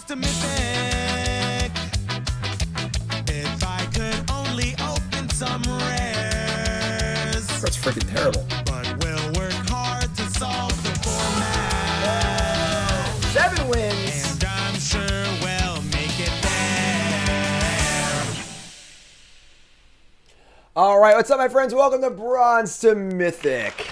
to Mythic. If I could only open some rares. That's freaking terrible. But we'll work hard to solve the format. 7 wins. And I'm sure we'll make it there. All right, what's up, my friends? Welcome to Bronze to Mythic.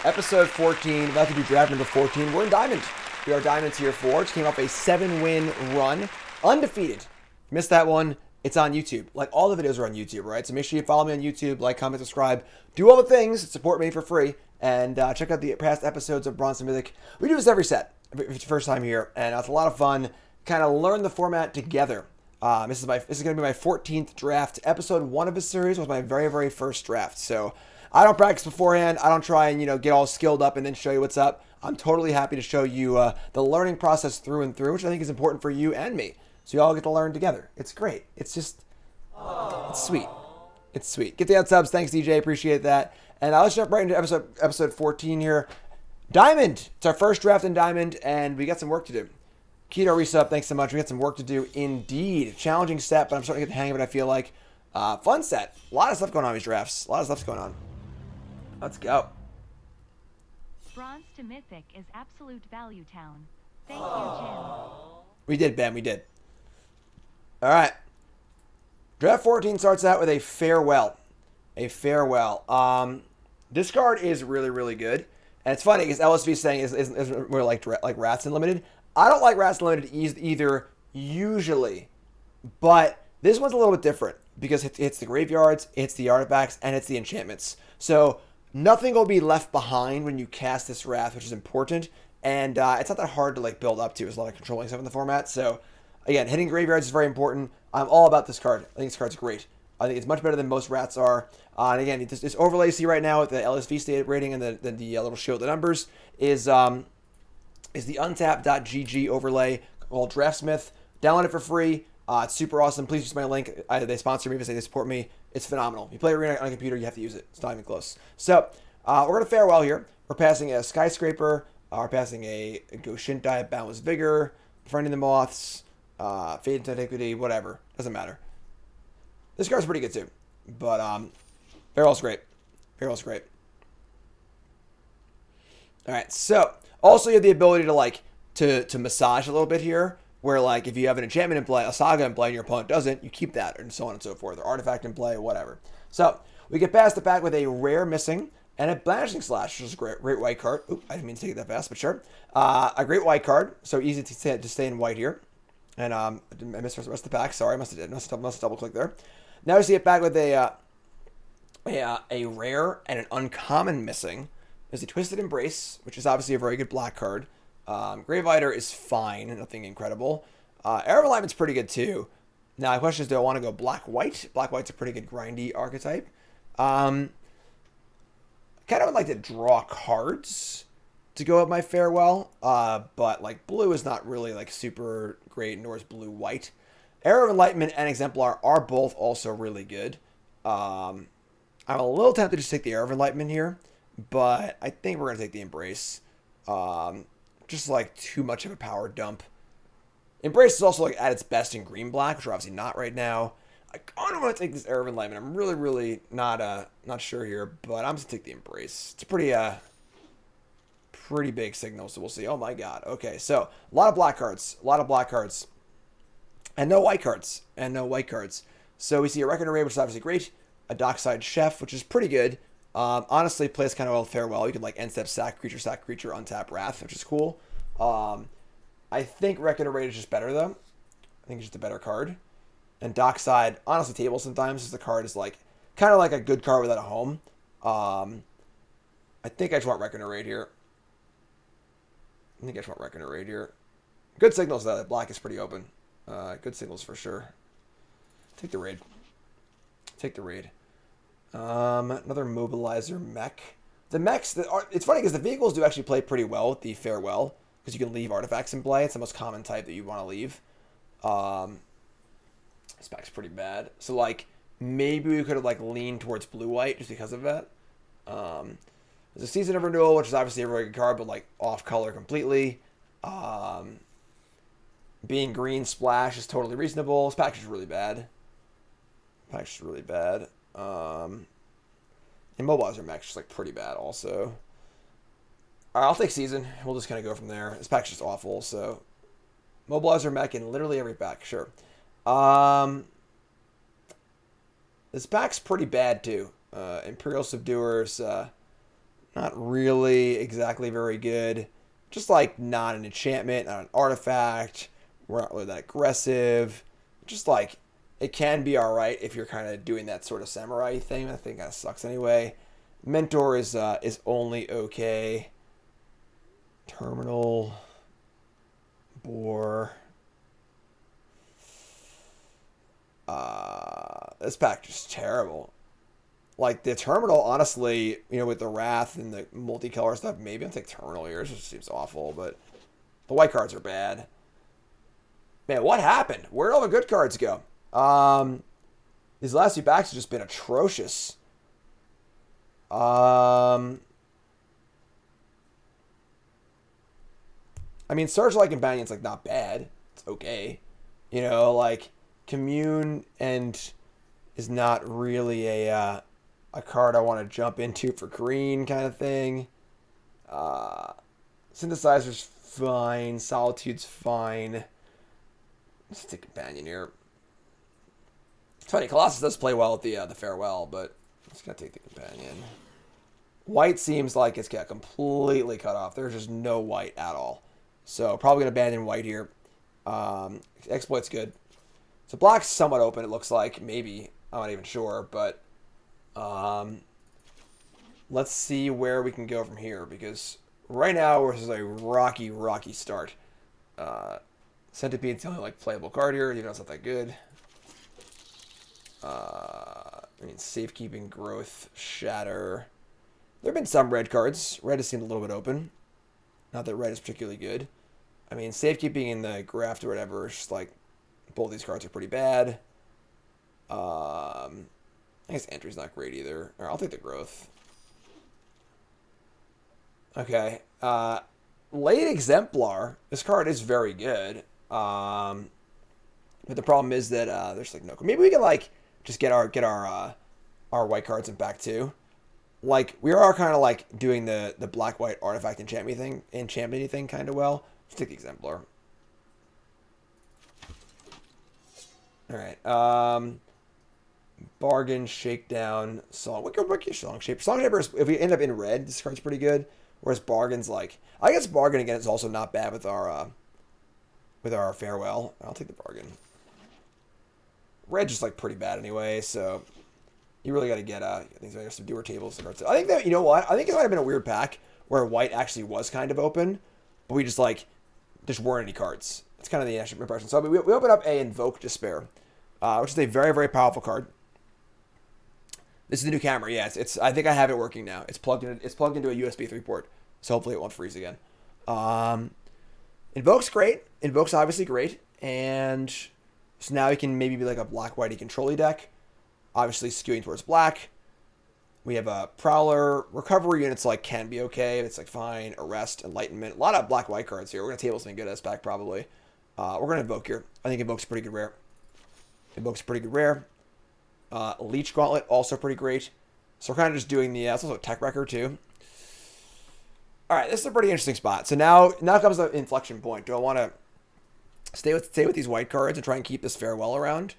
Episode 14, about to do draft number 14. We're in Diamond. We are Diamond Tier 4. Just came off a 7-win run. Undefeated. Missed that one. It's on YouTube. Like, all the videos are on YouTube, right? So make sure you follow me on YouTube, like, comment, subscribe. Do all the things. Support me for free. And check out the past episodes of Bronze to Mythic. We do this every set. If it's your first time here. And it's a lot of fun. Kind of learn the format together. This is going to be my 14th draft. Episode 1 of this series was my very, very first draft. So I don't practice beforehand. I don't try and, get all skilled up and then show you what's up. I'm totally happy to show you the learning process through and through, which I think is important for you and me. So you all get to learn together. It's great. It's just, it's sweet. It's sweet. Get the out subs. Thanks, DJ. Appreciate that. And let's jump right into episode 14 here. Diamond. It's our first draft in Diamond, and we got some work to do. Keto resub, thanks so much. We got some work to do indeed. Challenging set, but I'm starting to get the hang of it, I feel like. Fun set. A lot of stuff going on in these drafts. A lot of stuff's going on. Let's go. Bronze to Mythic is absolute value town. Thank you, Jim. We did, Ben. We did. All right. Draft 14 starts out with a farewell. A farewell. This card is really, really good. And it's funny because LSV is saying is more like Rats Unlimited. I don't like Rats Unlimited either usually. But this one's a little bit different because it's the graveyards, it's the artifacts, and it's the enchantments. So nothing will be left behind when you cast this Wrath, which is important. And it's not that hard to build up to. There's a lot of controlling stuff in the format. So again, hitting graveyards is very important. I'm all about this card. I think this card's great. I think it's much better than most Rats are. And again, this overlay you see right now with the LSV state rating and the little shield of the numbers is the untap.gg overlay called Draftsmith. Download it for free. It's super awesome. Please use my link. They sponsor me because they support me. It's phenomenal. You play Arena on a computer, you have to use it. It's not even close. So we're going to farewell here. We're passing a Skyscraper. We're passing a Goshintai, Boundless Vigor, Befriending the Moths, Fade into Antiquity, whatever. Doesn't matter. This card's pretty good too. But Farewell's great. Farewell's great. Alright, so also you have the ability to massage a little bit here. Where if you have an enchantment in play, a saga in play, and your opponent doesn't, you keep that, and so on and so forth. Or artifact in play, whatever. So we get past the back with a rare missing and a Banishing Slash, which is a great white card. Oop, I didn't mean to take it that fast, but sure. A great white card, so easy to stay in white here. And I missed the rest of the pack. Sorry, I must have double clicked there. Now we see it back with a rare and an uncommon missing. There's a Twisted Embrace, which is obviously a very good black card. Graveyard is fine, nothing incredible. Arrow of Enlightenment's pretty good too. Now the question is, do I want to go black-white? Black-white's a pretty good grindy archetype. I kind of would like to draw cards to go with my farewell, but blue is not really super great, nor is blue-white. Arrow of Enlightenment and Exemplar are both also really good. I'm a little tempted to just take the Arrow of Enlightenment here, but I think we're going to take the Embrace. Just too much of a power dump. Embrace is also at its best in green-black, which we're obviously not right now. I kind of want to take this Arrow of Enlightenment. I'm really, really not sure here, but I'm just going to take the Embrace. It's a pretty big signal, so we'll see. Oh my god. Okay, so a lot of black cards. And no white cards. So we see a Reckoner Raid, which is obviously great. A Dockside Chef, which is pretty good. Honestly, plays kind of well with Farewell. You can end step sack creature, untap Wrath, which is cool. I think Reckoner Raid is just better though. I think it's just a better card. And Dockside, honestly, table sometimes because the card is kind of like a good card without a home. I think I just want Reckoner Raid here. Good signals though. That black is pretty open. Good signals for sure. Take the raid. Another Mobilizer mech. The mechs, it's funny because the vehicles do actually play pretty well with the Farewell because you can leave artifacts in play. It's the most common type that you want to leave. This pack's pretty bad. So maybe we could have leaned towards blue-white just because of that. There's a Season of Renewal, which is obviously a very good card, but off color completely. Being green splash is totally reasonable. This package is really bad. Package is really bad. Immobilizer mech is like pretty bad also. All right, I'll take season. We'll just kind of go from there. This pack's just awful. So mobilizer mech in literally every pack. Sure. This pack's pretty bad too. Imperial Subduers, not really exactly very good. Just like not an enchantment, not an artifact. We're not really that aggressive. Just like it can be all right if you're kind of doing that sort of samurai thing. I think that sucks anyway. Mentor is only okay. Terminal. Boar. This pack is terrible. Like the terminal, honestly, you know, with the wrath and the multicolor stuff, maybe I'll take terminal here. It just seems awful, but the white cards are bad. Man, what happened? Where'd all the good cards go? These last few packs have just been atrocious. I mean, Searchlight Companion's like not bad. It's okay. You know, like Commune and is not really a card I want to jump into for green kind of thing. Synthesizer's fine. Solitude's fine. Let's take Companion here. It's funny, Colossus does play well at the Farewell, but I'm just going to take the Companion. White seems like it's got completely cut off. There's just no white at all. So probably going to abandon white here. Exploit's good. So black's somewhat open, it looks like. Maybe. I'm not even sure, but let's see where we can go from here, because right now this is a rocky start. Centipede's the only like playable card here, even though it's not that good. I mean, Safekeeping, Growth, Shatter. There have been some red cards. Red has seemed a little bit open. Not that red is particularly good. I mean, Safekeeping and the Graft or whatever is just like, both these cards are pretty bad. I guess Entry's not great either. All right, I'll take the Growth. Okay. Late Exemplar. This card is very good. But the problem is that there's like no. Maybe we can like just get our white cards in back too. Like we are kind of like doing the black white artifact enchantment thing kind of well. Let's take the Exemplar. All right. Bargain, Shakedown, Song. What could Song Shaper? Song Shaper, if we end up in red, this card's pretty good. Whereas Bargain's like, I guess Bargain again is also not bad with our Farewell. I'll take the Bargain. Red's just like pretty bad anyway, so you really got to get things like Subduer tables. I think that, you know what? I think it might have been a weird pack where white actually was kind of open, but we just weren't any cards. It's kind of the initial impression. So we open up a Invoke Despair, which is a very, very powerful card. This is the new camera. Yeah, it's. I think I have it working now. It's plugged into a USB 3 port, so hopefully it won't freeze again. Invoke's great. Invoke's obviously great, and so now we can maybe be like a black-whitey control-y deck. Obviously skewing towards black. We have a Prowler. Recovery units like can be okay. It's like fine. Arrest, Enlightenment. A lot of black-white cards here. We're gonna table something good as back probably. We're gonna Invoke here. I think Invoke's pretty good rare. Invoke's pretty good rare. Leech Gauntlet, also pretty great. So we're kind of just doing the... it's also a Tech Wrecker, too. Alright, this is a pretty interesting spot. So now comes the inflection point. Do I want to stay with these white cards and try and keep this Farewell around?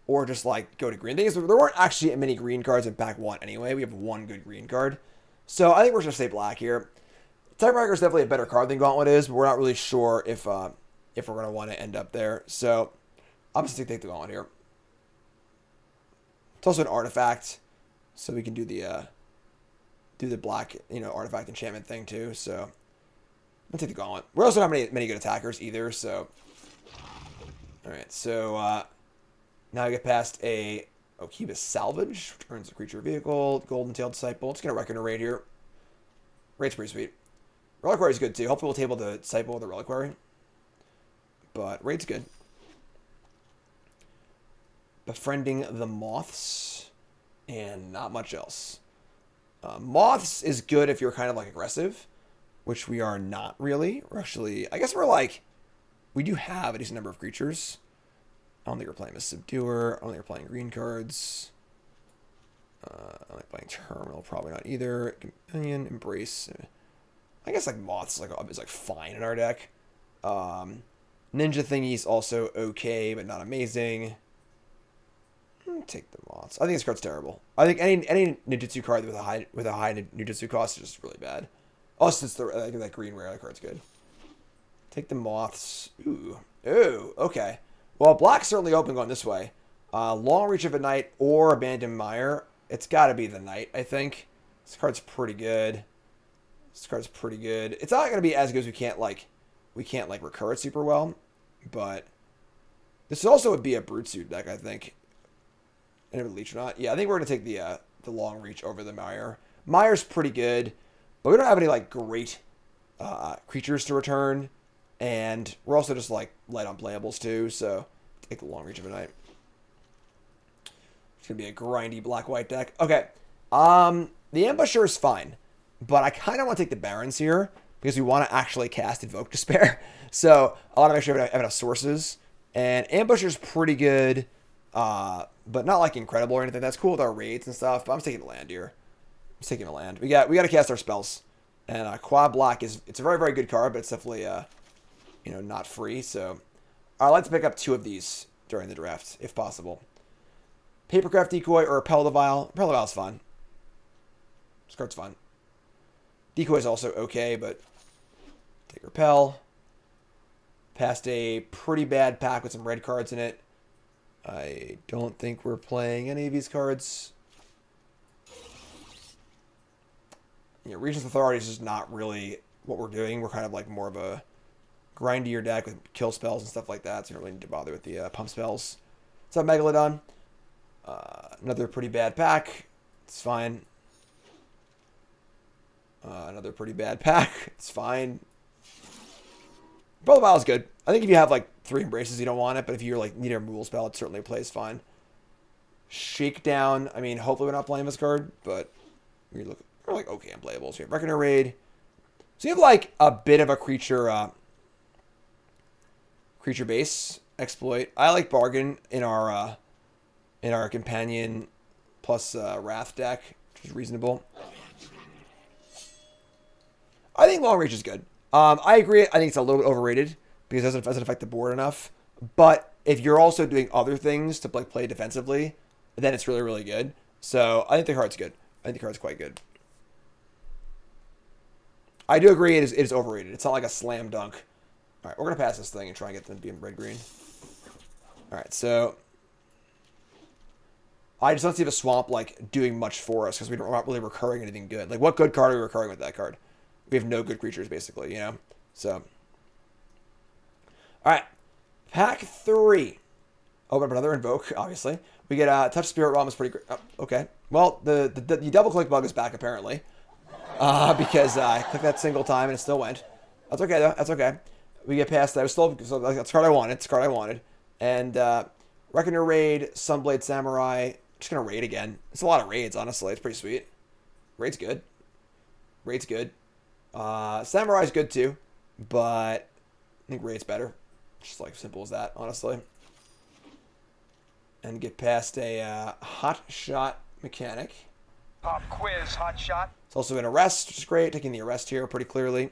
Or just, like, go to green? The thing is, there weren't actually many green cards in pack 1 anyway. We have one good green card. So I think we're just going to stay black here. Tech Wrecker is definitely a better card than Gauntlet is, but we're not really sure if we're going to want to end up there. So I'm just going to take the Gauntlet here. It's also an artifact, so we can do the black, artifact enchantment thing too. So I'll take the Gauntlet. We're also not many good attackers either. So all right, so now I get past a Okibus Salvage, returns a creature vehicle, Golden Tailed Disciple. It's gonna Reckoner Raid here. Raid's pretty sweet. Reliquary is good too. Hopefully we'll table the Disciple with the Reliquary, but Raid's good. Befriending the Moths, and not much else. Moths is good if you're kind of like aggressive, which we are not really. We're actually, I guess we're like we do have a decent number of creatures. I don't think we're playing a Subduer. I don't think we're playing green cards. I don't think playing Terminal. Probably not either. Companion, Embrace. I guess like Moths is like fine in our deck. Ninja Thingy's also okay, but not amazing. Take the Moths. I think this card's terrible. I think any Ninjutsu card with a high Ninjutsu cost is just really bad. Also, I think that green rare card's good. Take the Moths. Ooh, okay. Well, black's certainly open going this way. Long Reach of a Knight or Abandoned Mire. It's got to be the Knight, I think. This card's pretty good. It's not going to be as good as we can't recur it super well, but this also would be a Brute Suit deck, I think. And if Leech or not. Yeah, I think we're going to take the Long Reach over the Mire. Mire's pretty good, but we don't have any like great creatures to return, and we're also just like light on playables too, so take the Long Reach of a Knight. It's going to be a grindy black-white deck. Okay, the Ambusher is fine, but I kind of want to take the Barons here because we want to actually cast Invoke Despair. So I want to make sure I have enough sources, and Ambusher's pretty good, but not like incredible or anything. That's cool with our raids and stuff, but I'm taking a land here. We got to cast our spells, and Quad Black it's a very, very good card, but it's definitely not free. So I'd like to pick up 2 of these during the draft if possible. Papercraft Decoy or Repel the Vial. Repel the Vial's fine. This card's fine. Decoy is also okay, but take Repel. Passed a pretty bad pack with some red cards in it. I don't think we're playing any of these cards. Regent's Authority is just not really what we're doing. We're kind of like more of a grindier deck with kill spells and stuff like that, so you don't really need to bother with the pump spells. What's up, Megalodon? Another pretty bad pack. It's fine. Another pretty bad pack. It's fine. Brother Vial is good. I think if you have like 3 Embraces, you don't want it, but if you're like need a removal spell, it certainly plays fine. Shakedown. I mean, hopefully we're not playing this card, but we're like okay unplayables. We have Reckoner Raid. So you have like a bit of a creature base exploit. I like Bargain in our companion plus Wrath deck, which is reasonable. I think Long Reach is good. I agree. I think it's a little bit overrated because it doesn't affect the board enough. But if you're also doing other things to like play defensively, then it's really, really good. So I think the card's good. I think the card's quite good. I do agree it is overrated. It's not like a slam dunk. All right, we're going to pass this thing and try and get them to be in red-green. All right, so I just don't see the Swamp like doing much for us because we're not really recurring anything good. Like, what good card are we recurring with that card? We have no good creatures, basically, So, all right, pack 3. Open up another Invoke, obviously. We get Touch Spirit Realm is pretty great. Oh, okay. Well, the double-click bug is back, apparently. Because I clicked that single time and it still went. That's okay, though. That's okay. We get past that. That's the card I wanted. And Reckoner Raid, Sunblade Samurai. Just going to raid again. It's a lot of raids, honestly. It's pretty sweet. Raid's good. Samurai's good, too. But I think raid's better. Just like simple as that, honestly. And get past a Hot Shot Mechanic. Pop quiz, Hot Shot. It's also an Arrest, which is great. Taking the Arrest here pretty clearly.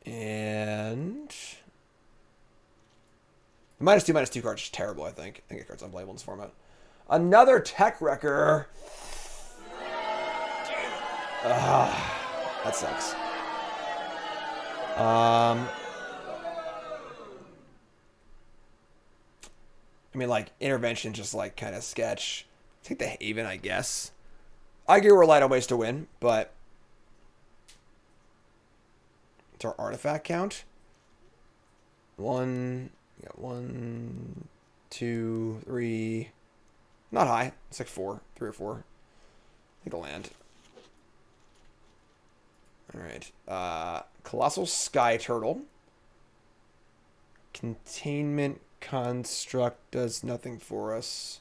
And the -2/-2 card is just terrible, I think. I think the card's unplayable in this format. Another Tech Wrecker. That sucks. I mean, like, Intervention just, like, kind of sketch. Take the Haven, I guess. I agree we're light on ways to win, but it's our artifact count. 1, 2, 3. Not high. It's like 4, 3 or 4. Take a land. All right. Colossal Sky Turtle. Containment Construct does nothing for us.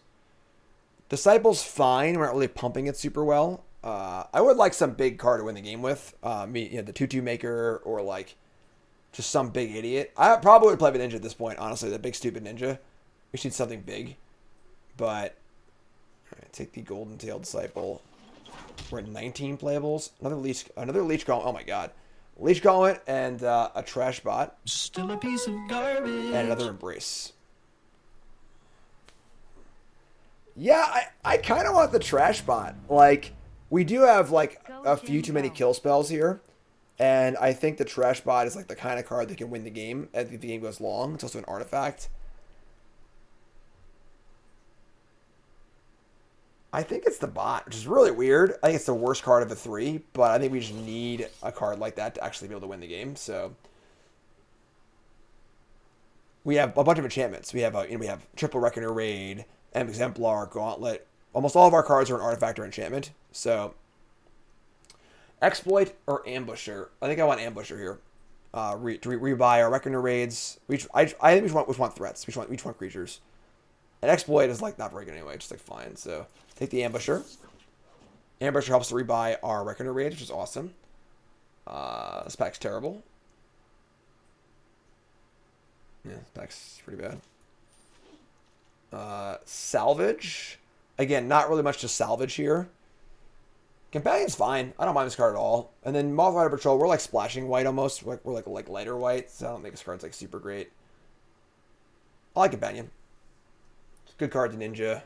Disciple's fine. We're not really pumping it super well. I would like some big card to win the game with. The 2/2 maker or like just some big idiot. I probably would play with Ninja at this point, honestly. The big stupid Ninja. We need something big. But take the Golden Tail Disciple. We're at 19 playables. Another Leech Gauntlet. Oh my god. Leech Gauntlet and a Trash Bot. Still a piece of garbage. And another Embrace. Yeah, I kind of want the Trash Bot. Like, we do have, like, a few too many kill spells here. And I think the Trash Bot is, like, the kind of card that can win the game if the game goes long. It's also an artifact. I think it's the bot, which is really weird. I think it's the worst card of the three, but I think we just need a card like that to actually be able to win the game. So we have a bunch of enchantments. We have we have Triple Reckoner Raid, M Exemplar, Gauntlet. Almost all of our cards are an artifact or enchantment. So Exploit or Ambusher. I think I want Ambusher here. To rebuy our Reckoner Raids. I think we just want threats. We just want creatures. And Exploit is like not very good anyway, just like fine. So take the Ambusher. Ambusher helps to rebuy our Reckoner Raid, which is awesome. This pack's terrible. Yeah, this pack's pretty bad. Salvage. Again, not really much to salvage here. Companion's fine. I don't mind this card at all. And then Moth Rider Patrol, we're like splashing white almost. We're like lighter white, so I don't think this card's like super great. I like Companion. Good card to Ninja.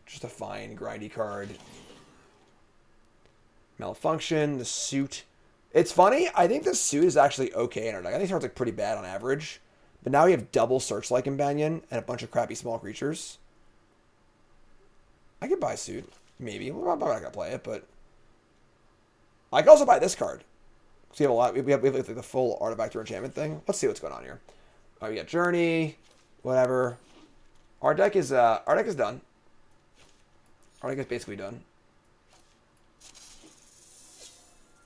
Just a fine, grindy card. Malfunction, the Suit. It's funny, I think the Suit is actually okay in our deck. I think this card's like pretty bad on average. But now we have double Searchlight Companion and a bunch of crappy small creatures. I could buy Suit. Maybe. Well, I'm probably not going to play it, but... I could also buy this card. So we have a lot. We have like the full artifact or enchantment thing. Let's see what's going on here. All right, we got Journey. Whatever. Our deck is done. Our deck is basically done.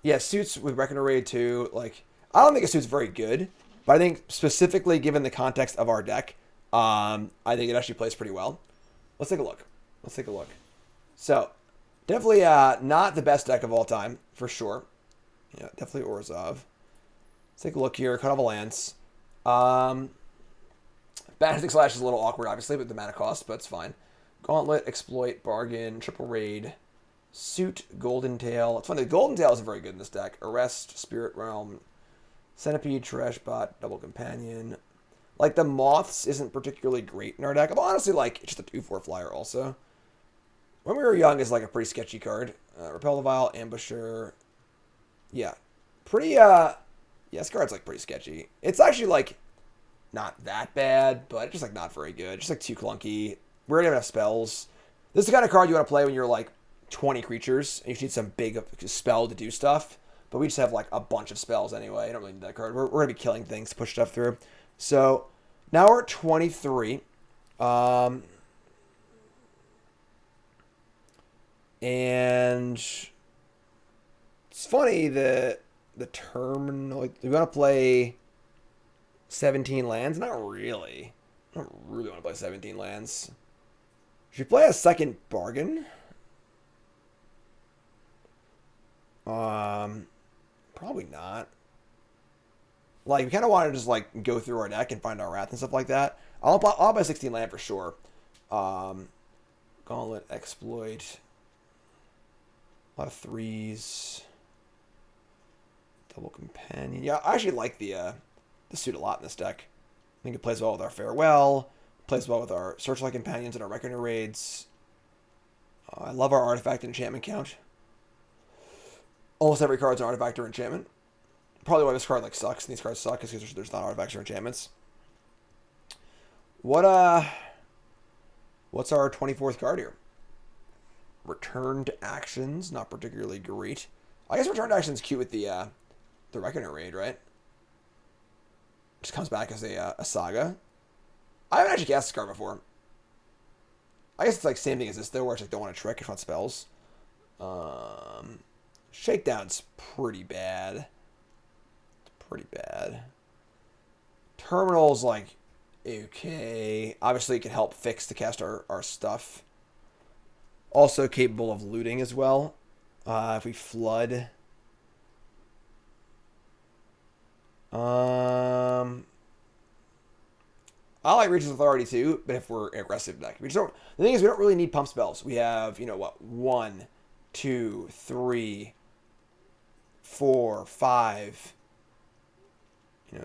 Yeah, Suits with Reckoner Raid too. Like, I don't think a Suit's very good, but I think specifically given the context of our deck, I think it actually plays pretty well. Let's take a look. So, definitely not the best deck of all time, for sure. Yeah, definitely Orzhov. Let's take a look here. Cut off a Lance. Banistic Slash is a little awkward, obviously, with the mana cost, but it's fine. Gauntlet, Exploit, Bargain, Triple Raid, Suit, Golden Tail. It's funny, the Golden Tail isn't very good in this deck. Arrest, Spirit Realm, Centipede, Trash Bot, Double Companion. Like, the Moths isn't particularly great in our deck. But honestly, like, it's just a 2/4 flyer also. When We Were Young is, like, a pretty sketchy card. Repel the Vile, Ambusher. Yeah. Pretty, yeah, this card's, like, pretty sketchy. It's actually, like... not that bad, but just like not very good. Just like too clunky. We already have enough spells. This is the kind of card you want to play when you're like 20 creatures and you need some big spell to do stuff. But we just have like a bunch of spells anyway. I don't really need that card. We're going to be killing things to push stuff through. So now we're at 23. And it's funny the terminal. Like, we want to play 17 lands? Not really. I don't really want to play 17 lands. Should we play a second Bargain? Probably not. Like, we kind of want to just, like, go through our deck and find our Wrath and stuff like that. I'll buy 16 land for sure. Gauntlet, Exploit. A lot of 3s. Double Companion. Yeah, I actually like the Suit a lot in this deck. I think it plays well with our Farewell. Plays well with our Searchlight Companions and our Reckoner Raids. I love our Artifact and Enchantment count. Almost every card's an Artifact or Enchantment. Probably why this card like sucks and these cards suck is because there's not Artifacts or Enchantments. What's our 24th card here? Returned Actions, not particularly great. I guess Returned Actions cute with the Reckoner Raid, right? Just comes back as a Saga. I haven't actually cast this card before. I guess it's like same thing as this though, where it's like don't want to trick, just want spells. Shakedown's pretty bad. It's pretty bad. Terminal's like okay. Obviously it can help fix to cast our stuff. Also capable of looting as well. If we flood. I like Reach's Authority too, but if we're aggressive deck. The thing is, we don't really need pump spells. We have, 1, 2, 3, 4, 5,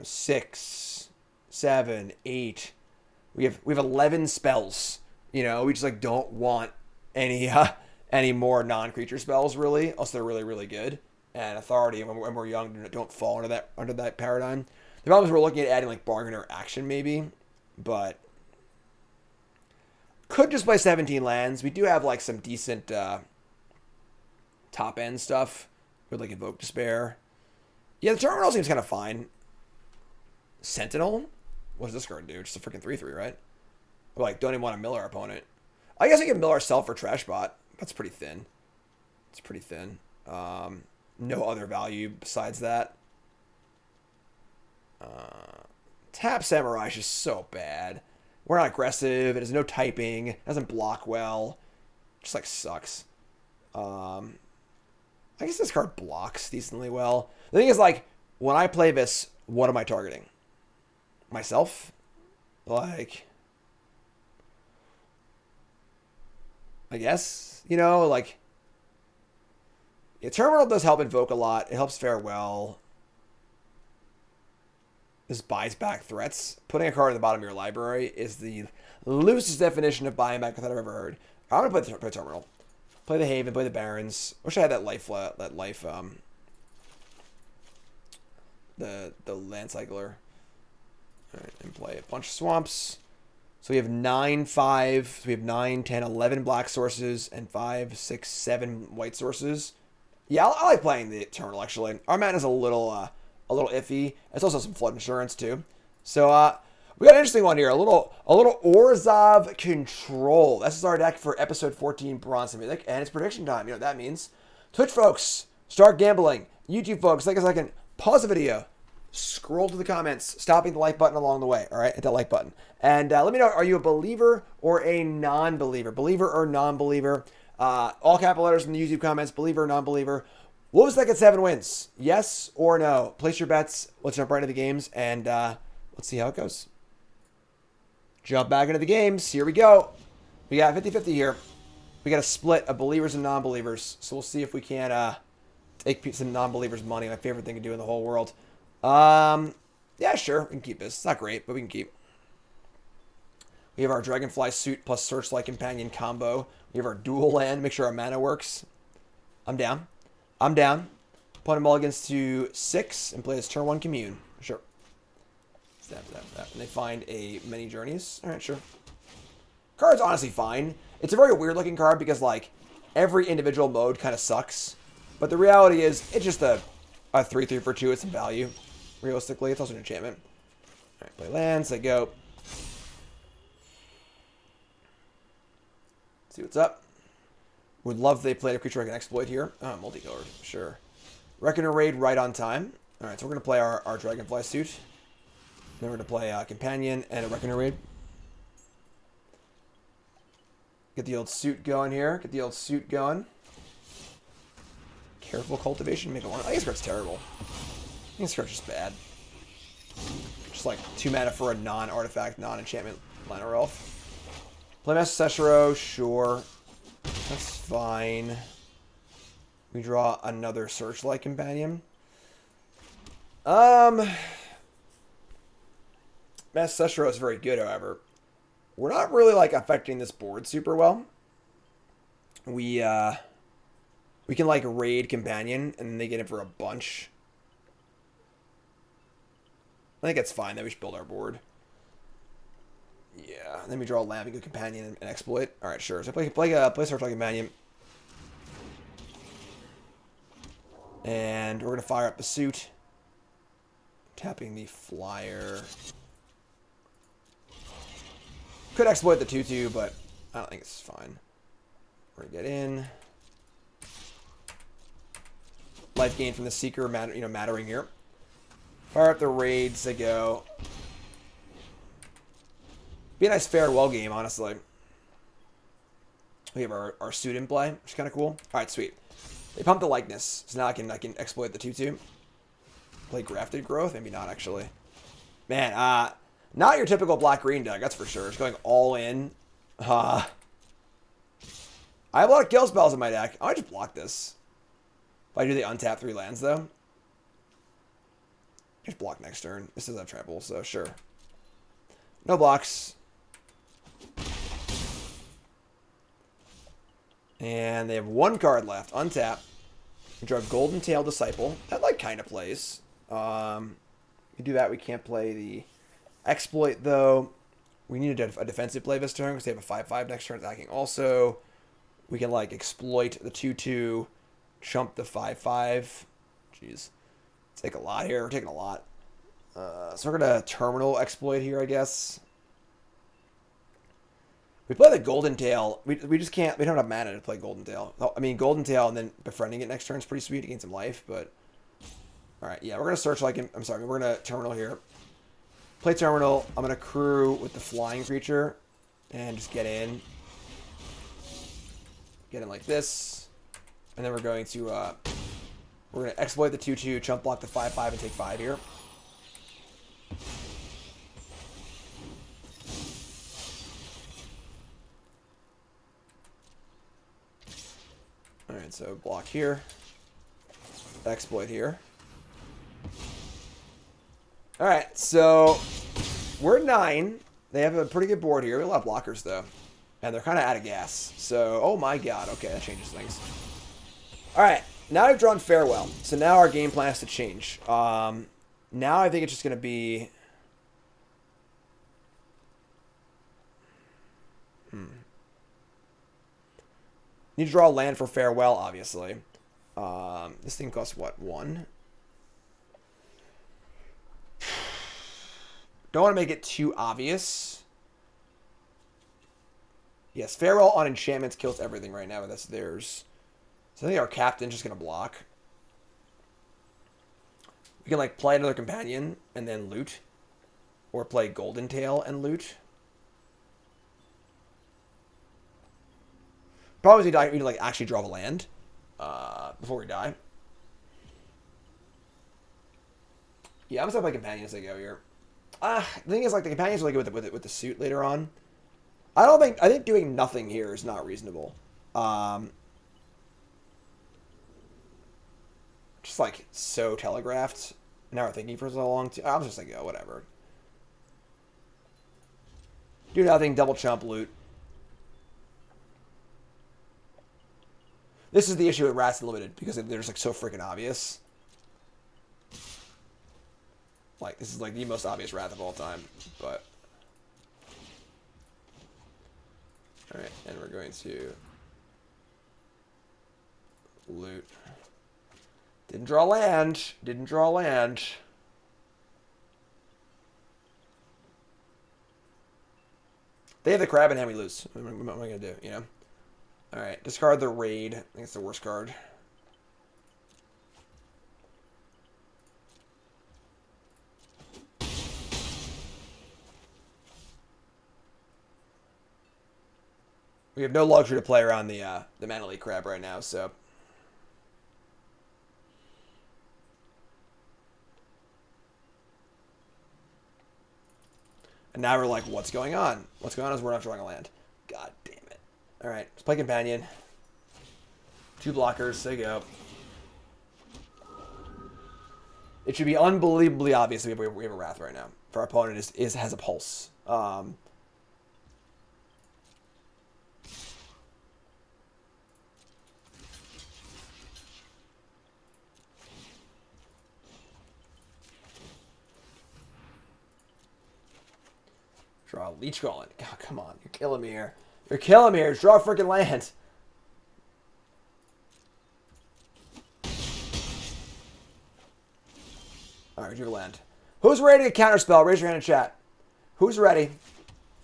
6, 7, 8. We have 11 spells. We just don't want any more non-creature spells really. Also, they're really, really good. And Authority, when we're young, don't fall under that paradigm. The problem is we're looking at adding Bargain or Action maybe, but could just play 17 lands. We do have some decent top end stuff with Invoke Despair. Yeah, the Terminal seems kind of fine. Sentinel? What does this card do? Just a freaking 3/3, right? Or don't even want to mill our opponent. I guess I can mill ourselves for Trash Bot. That's pretty thin. It's pretty thin. No other value besides that. Tap Samurai is just so bad. We're not aggressive. It has no typing. It doesn't block well. Just sucks. I guess this card blocks decently well. The thing is, when I play this, what am I targeting? Myself? I guess, yeah, Terminal does help invoke a lot. It helps Farewell. This buys back threats. Putting a card at the bottom of your library is the loosest definition of buying back that I've ever heard. I'm going to play Terminal. Play the Haven, play the Barrens. Wish I had that life, the Land Cycler. Alright, and play a bunch of Swamps. So we have 9, 5. So we have 9, 10, 11 black sources and 5, 6, 7 white sources. Yeah, I like playing the Terminal actually. Our mana is a little iffy. It's also some flood insurance too. So we got an interesting one here. A little Orzhov Control. This is our deck for episode 14, Bronze and Mythic, and it's prediction time. You know what that means. Twitch folks, start gambling. YouTube folks, take a second, pause the video, scroll to the comments, stopping the like button along the way. All right, hit that like button, and let me know: are you a believer or a non-believer? Believer or non-believer? All capital letters in the YouTube comments. Believer or non-believer? Wolves that get 7 wins? Yes or no? Place your bets. Let's jump right into the games, and let's see how it goes. Jump back into the games. Here we go. We got 50-50 here. We got a split of believers and non-believers. So we'll see if we can take some non-believers' money. My favorite thing to do in the whole world. Yeah, sure. We can keep this. It's not great, but we can keep. We have our Dragonfly Suit plus Searchlight Companion combo. We have our dual land. Make sure our mana works. I'm down. Put them all against to 6 and play this turn 1 Commune. Sure. Stab. And they find a Many Journeys. Alright, sure. Card's honestly fine. It's a very weird looking card because every individual mode kind of sucks. But the reality is it's just a 3/3 for 2 with some value. Realistically, it's also an enchantment. Alright, play lands, they go. See what's up. Would love if they played a creature I can exploit here. Oh, multicolored, sure. Reckoner Raid right on time. Alright, so we're going to play our Dragonfly Suit. Then we're going to play Companion and a Reckoner Raid. Get the old suit going here. Careful Cultivation. Make it one. I think this card's terrible. I think this card's just bad. Just 2 mana for a non-artifact, non-enchantment Llanowar Elf. Play Master Seshiro, sure. That's fine. We draw another Searchlight Companion. Master Seshiro is very good, however. We're not really affecting this board super well. We can raid Companion and then they get it for a bunch. I think it's fine that we should build our board. Yeah, and then we draw a land, we go Companion and exploit. Alright, sure. So play Searchlight Companion. And we're going to fire up the suit. Tapping the flyer. Could exploit the 2/2, but I don't think it's fine. We're going to get in. Life gain from the Seeker, mattering here. Fire up the raids, they go. Be a nice farewell game, honestly. We have our suit in play, which is kind of cool. All right, sweet. They pumped the likeness, so now I can exploit the 2/2. Play grafted growth, maybe not actually. Man, not your typical black-green deck, that's for sure. It's going all in. I have a lot of kill spells in my deck. I might just block this. If I do the untap 3 lands, though. Just block next turn. This doesn't have trample, so sure. No blocks. And they have 1 card left. Untap. We draw Golden Tail Disciple. That, like, kind of plays. We do that. We can't play the exploit, though. We need a defensive play this turn because they have a 5/5 next turn attacking also. We can, like, exploit the 2/2, chump the 5/5. Jeez. Take a lot here. We're taking a lot. So we're going to terminal exploit here, I guess. We play the Golden Tail. We just can't. We don't have mana to play Golden Tail. I mean, Golden Tail and then befriending it next turn is pretty sweet to gain some life, but... Alright, yeah, we're going to search like... I'm sorry, we're going to terminal here. Play terminal. I'm going to crew with the flying creature and just get in. Get in like this. And then we're going to... we're going to exploit the 2/2, chump block the 5/5, and take 5 here. Alright, so block here. Exploit here. Alright, so we're 9. They have a pretty good board here. We have a lot of blockers, though. And they're kind of out of gas. So, oh my god. Okay, that changes things. Alright, now I've drawn Farewell. So now our game plan has to change. Now I think it's just going to be... Need to draw a land for Farewell, obviously. This thing costs, what, 1? Don't want to make it too obvious. Yes, Farewell on enchantments kills everything right now, but that's theirs. So I think our captain's just going to block. We can, like, play another companion and then loot. Or play Golden Tail and loot. Probably we need to, like, actually draw a land before we die. Yeah, I'm just gonna play companions as I go here. The thing is, like, the companions are really good with the suit later on. I think doing nothing here is not reasonable. Just, like, so telegraphed. Now we're thinking for so long, too. I'm just like, oh, whatever. Do nothing, double chump, loot. This is the issue with Rats Unlimited, because they're just, like, so freaking obvious. Like, this is, like, the most obvious Wrath of all time, but... Alright, and we're going to... loot. Didn't draw land. Didn't draw land. They have the crab in hand, we lose. What am I going to do, you know? Alright, discard the raid. I think it's the worst card. We have no luxury to play around the Mana Leak crab right now, so... And now we're like, what's going on? What's going on is we're not drawing a land. God damn it. Alright, let's play companion. 2 blockers, there you go. It should be unbelievably obvious that we have a Wrath right now. If our opponent has a pulse. Draw a Leech Golem. God, come on. You're killing me here. You're killing me here. Just draw a freaking land. Alright, drew land. Who's ready to counterspell? Raise your hand in chat. Who's ready?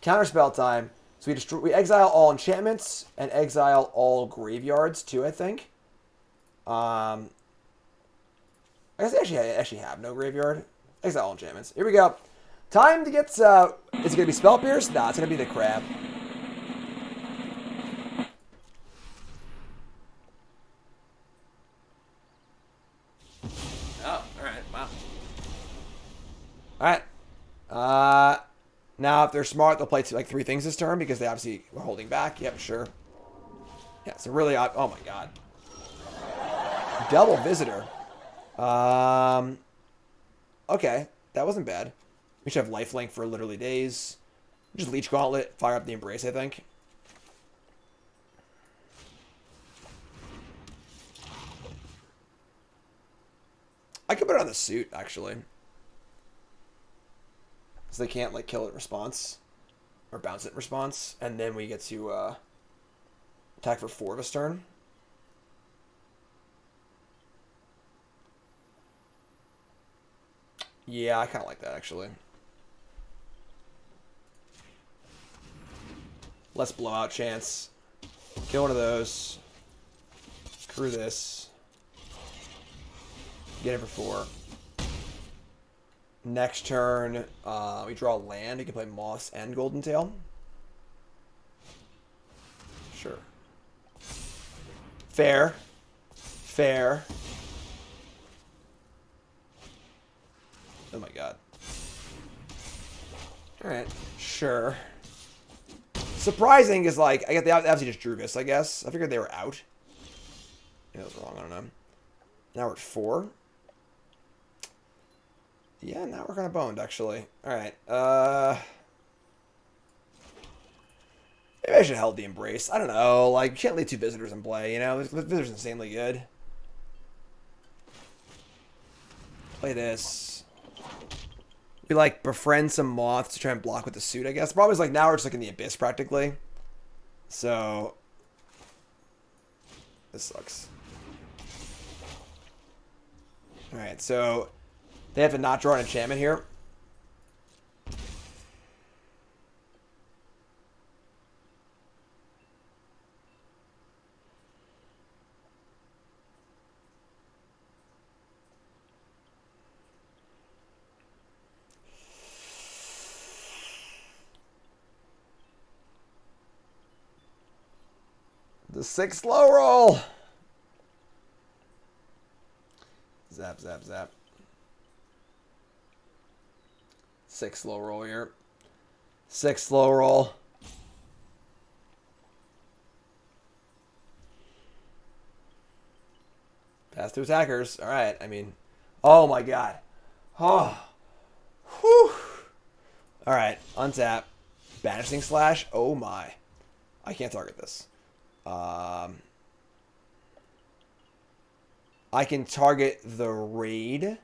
Counterspell time. So we exile all enchantments and exile all graveyards too, I think. I guess I actually have no graveyard. Exile all enchantments. Here we go. Time to get... is it going to be Spell Pierce? Nah, it's going to be the crab. Now, if they're smart, they'll play like 3 things this turn because they obviously were holding back. Yep, sure. Yeah, so really, oh my god. Double visitor. Okay, that wasn't bad. We should have lifelink for literally days. Just Leech Gauntlet, fire up the Embrace, I think. I could put it on the suit, actually. So they can't, like, kill it in response. Or bounce it in response. And then we get to, attack for 4 this turn. Yeah, I kind of like that, actually. Less blowout chance. Kill one of those. Screw this. Get it for 4. Next turn, we draw land. You can play Moss and Golden Tail. Sure. Fair. Fair. Oh my god. Alright. Sure. Surprising is like, I get they obviously just drew this, I guess. I figured they were out. Yeah, that was wrong, I don't know. Now we're at 4. Yeah, now we're kind of boned, actually. Alright, maybe I should have held the Embrace. I don't know, like, you can't leave 2 visitors in play, you know? The visitor's insanely good. Play this. We, like, befriend some moths to try and block with the suit, I guess. The problem is, like, now we're just, like, in the abyss, practically. So, this sucks. Alright, so they have to not draw an enchantment here. The 6th low roll. Zap, zap, zap. 6th low roll here. 6th low roll. Pass to attackers. All right. I mean, oh my god. Oh. Whew. All right. Untap. Banishing Slash. Oh my. I can't target this. I can target the raid,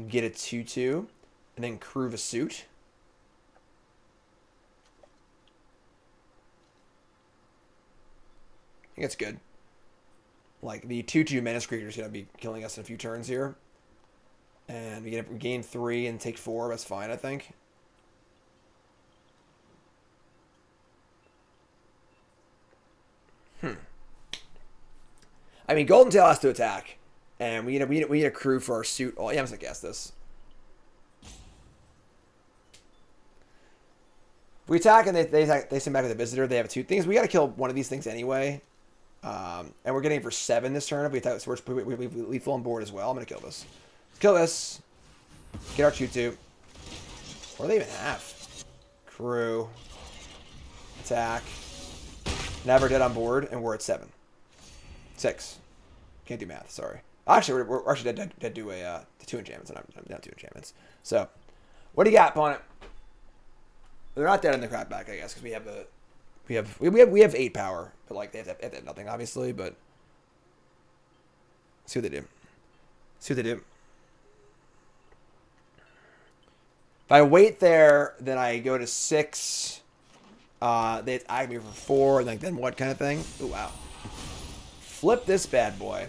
get a 2/2, and then Crew a suit. I think it's good. Like, the 2/2 Menace Creature is going to be killing us in a few turns here. And we get gain 3 and take 4. That's fine, I think. I mean, Golden Tail has to attack. And we need a Crew for our suit. Oh, yeah, I'm going to guess this. If we attack and they send back with a visitor, they have 2 things. We got to kill one of these things anyway. And we're getting for 7 this turn. If we attack, so we lethal on board as well. I'm going to kill this. Kill this. Get our 2/2. What do they even have? Crew. Attack. Never dead on board, and we're at 7. 6. Can't do math, sorry. Actually, we're actually dead do a 2 enchantments, and I'm down 2 enchantments. So, what do you got, opponent? They're not dead in the crackback, I guess, because we have 8 power, but like they have nothing, obviously. But see what they do. See what they do. If I wait there, then I go to 6. They attack me for 4, and like then what kind of thing? Oh wow. Flip this bad boy.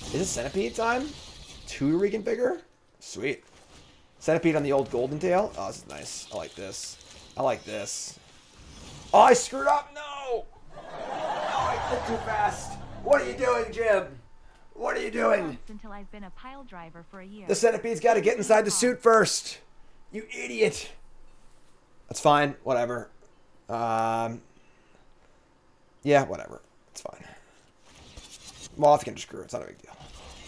Is it Centipede time? 2 reconfigure? Sweet. Centipede on the old Golden Tail. Oh, this is nice. I like this. I like this. Oh, I screwed up. No. No, I did too fast. What are you doing, Jim? What are you doing? Until I've been a pile driver for a year. The Centipede's got to get inside the suit first. You idiot. That's fine. Whatever. Yeah, whatever. It's fine. Moth can just screw it. It's not a big deal.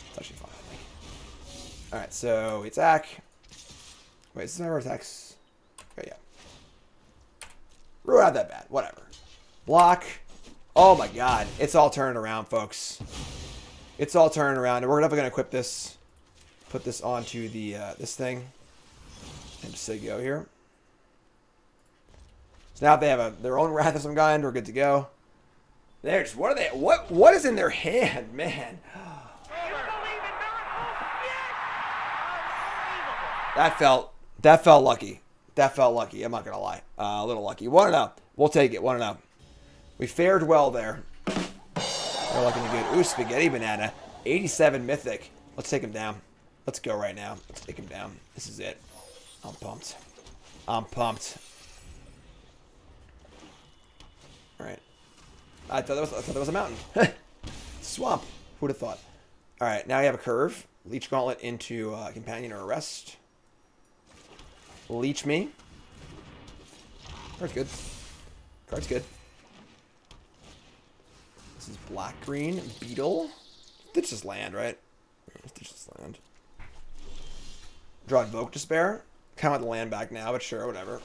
It's actually fine, I think. Alright, so we attack. Wait, is this never attacks? Okay, yeah. We're not that bad. Whatever. Block. Oh my god. It's all turning around, folks. It's all turning around. And we're definitely going to equip this. Put this onto the this thing. And just say go here. So now if they have their own Wrath of some kind, we're good to go. There's what are they? What is in their hand, man? That felt lucky. That felt lucky. I'm not gonna lie. A little lucky. 1-0. We'll take it. 1-0. We fared well there. We're looking good. Ooh, spaghetti banana. 87 mythic. Let's take him down. Let's go right now. Let's take him down. This is it. I'm pumped. I'm pumped. All right. I thought that was a mountain. Swamp. Who would have thought? All right. Now we have a curve. Leech Gauntlet into Companion or Arrest. Leech me. Card's good. Card's good. This is black-green. Beetle. Ditch this land, right? Ditch this land. Draw Invoke Despair. Kind of want the land back now, but sure, whatever.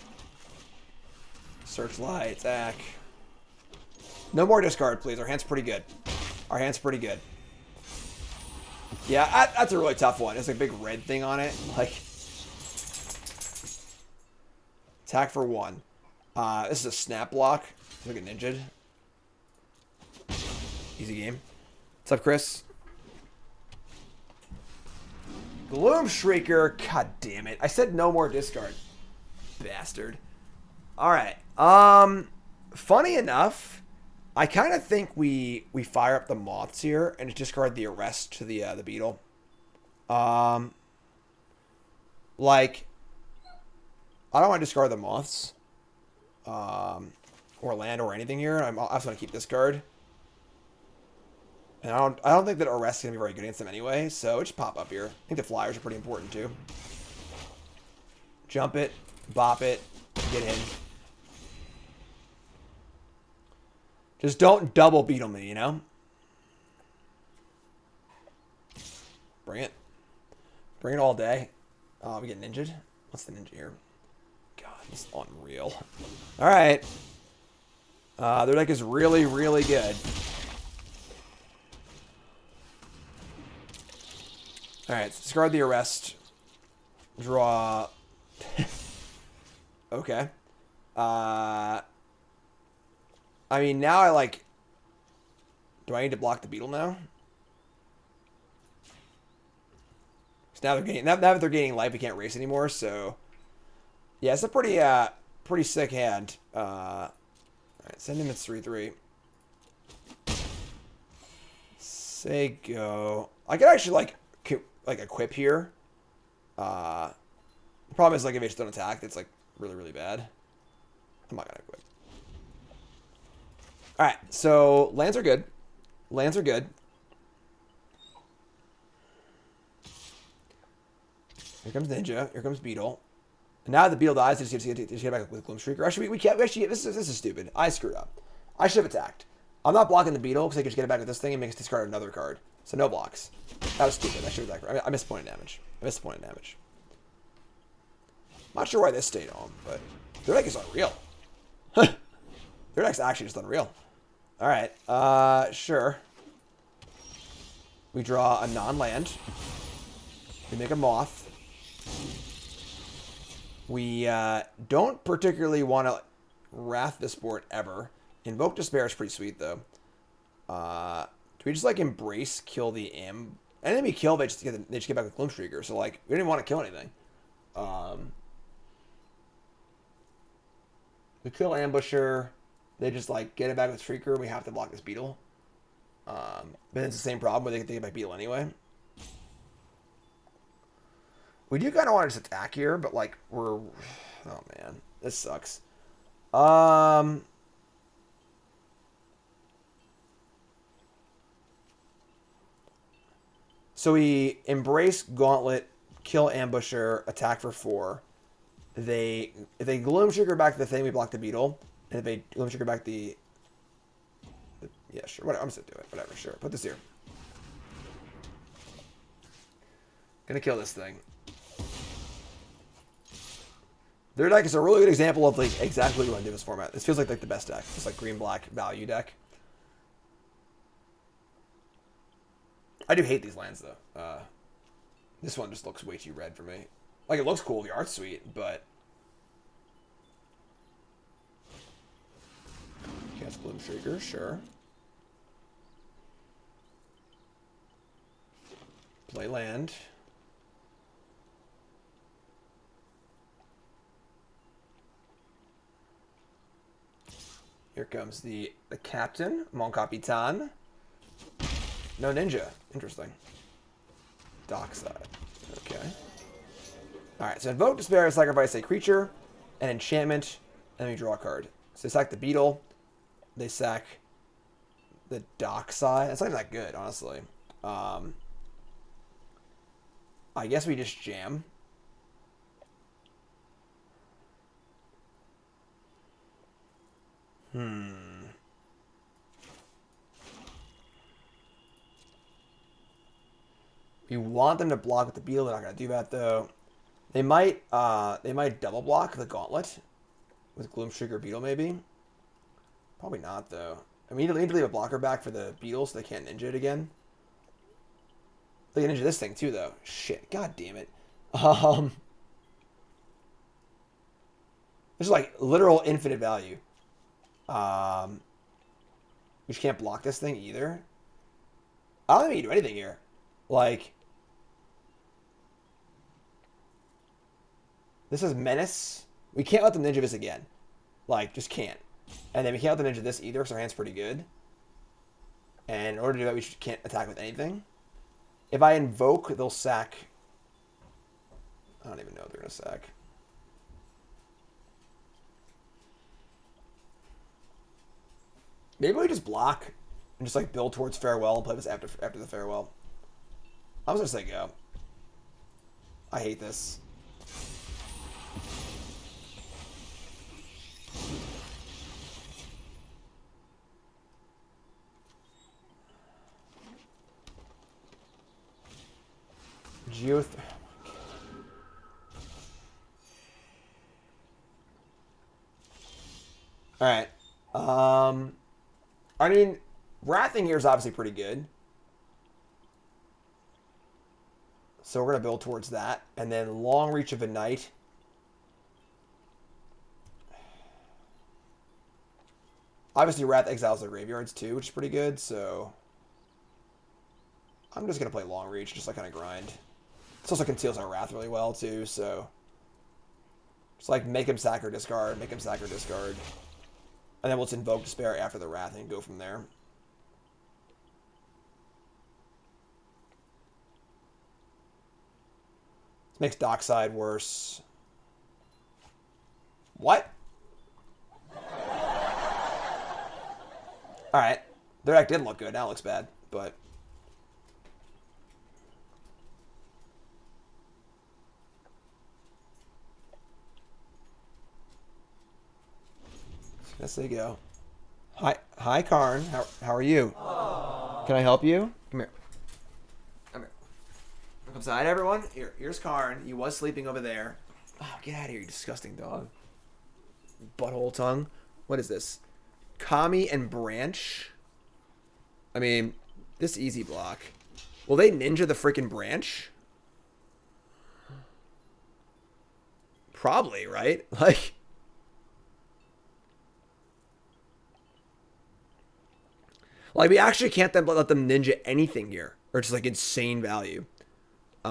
Searchlight, attack. No more discard, please. Our hand's pretty good. Our hand's pretty good. Yeah, that's a really tough one. It's like a big red thing on it. Like, attack for 1. This is a snap block. Look at ninja. Easy game. What's up, Chris? Gloom Shrieker. God damn it. I said no more discard. Bastard. Alright. Funny enough, I kind of think we fire up the moths here and discard the arrest to the beetle. Like, I don't want to discard the moths. Or land or anything here. I also want to keep this card. And I don't think that arrest is gonna be very good against them anyway, so just pop up here. I think the flyers are pretty important too. Jump it, bop it, get in. Just don't double beetle me, you know? Bring it. Bring it all day. Oh, we get ninja. What's the ninja here? God, this is unreal. Alright. Their deck is really, really good. Alright, discard the arrest. Draw. Okay. I mean, now I like... Do I need to block the beetle now? So now they're getting... Now that they're gaining life, we can't race anymore, so... Yeah, it's a pretty, pretty sick hand. Alright, send him at 3-3. Say go. I could actually, like equip here. The problem is, like, if it's don't attack, it's, like, really, really bad. I'm not gonna equip. Alright, so lands are good. Lands are good. Here comes Ninja. Here comes Beetle. And now the Beetle dies, they just get back with Gloom Shrieker. Actually, we can't. Actually, this is stupid. I screwed up. I should have attacked. I'm not blocking the Beetle because I can just get it back with this thing and make us discard another card. So no blocks. That was stupid. I should have attacked. I missed point of damage. I missed point of damage. Not sure why this stayed on, but their deck is unreal. Their deck's actually just unreal. Alright, sure. We draw a non-land. We make a moth. We don't particularly want to Wrath this board ever. Invoke Despair is pretty sweet, though. Do we just, like, embrace, kill the Anything we kill, they just get back with Gloom Shrieker. So, like, we didn't want to kill anything. We kill Ambusher. They just, like, get it back with Shrieker. We have to block this Beetle. But it's the same problem where they get back Beetle anyway. We do kind of want to just attack here, but, like, we're... Oh, man. This sucks. So we embrace Gauntlet, kill Ambusher, attack for 4. If they Gloom Shrieker back the thing, we block the Beetle. And if they Gloom Shrieker back the yeah, sure. Whatever. I'm just gonna do it. Whatever. Sure. Put this here. Gonna kill this thing. Their deck is a really good example of like exactly what you want to do in this format. This feels like the best deck. It's like green-black value deck. I do hate these lands though. This one just looks way too red for me. Like it looks cool, the art's sweet, but cast Bloom Shrieker, sure. Play land. Here comes the captain, Mon Capitan. No ninja. Interesting. Dockside. Okay. Alright, so invoke despair, sacrifice a creature, an enchantment, and then we draw a card. So they sack the beetle. They sack the dockside. It's not even that good, honestly. I guess we just jam. We want them to block with the beetle. They're not gonna do that though. They might double block the gauntlet with Gloomshrieker Beetle maybe. Probably not though. I mean, you need to leave a blocker back for the beetle so they can't ninja it again. They can ninja this thing too though. Shit, god damn it. There's like literal infinite value. We just can't block this thing either. I don't think we can do anything here. Like, this is Menace. We can't let them ninja this again. Like, just can't. And then we can't let them ninja this either, because our hand's pretty good. And in order to do that, we can't attack with anything. If I invoke, they'll sack. I don't even know if they're going to sack. Maybe we just block and just like build towards farewell and play this after the farewell. I'm just gonna say go. I hate this. Alright. I mean, Wrathing here is obviously pretty good. So we're going to build towards that. And then Long Reach of a Knight. Obviously, Wrath exiles the graveyards too, which is pretty good. So I'm just going to play Long Reach, just like kind of grind. This also conceals our Wrath really well too, so just like make him sack or discard, make him sack or discard. And then we'll just invoke Despair after the Wrath and go from there. This makes Dockside worse. What? Alright. Their deck didn't look good. Now it looks bad, but yes, they go. Hi, Karn. How are you? Aww. Can I help you? Come here. Come here. Look inside, everyone. Here's Karn. He was sleeping over there. Oh, get out of here, you disgusting dog. Butthole tongue. What is this? Kami and Branch. I mean, this easy block. Will they ninja the freaking Branch? Probably, right? Like, we actually can't then let them ninja anything here. Or just like insane value. They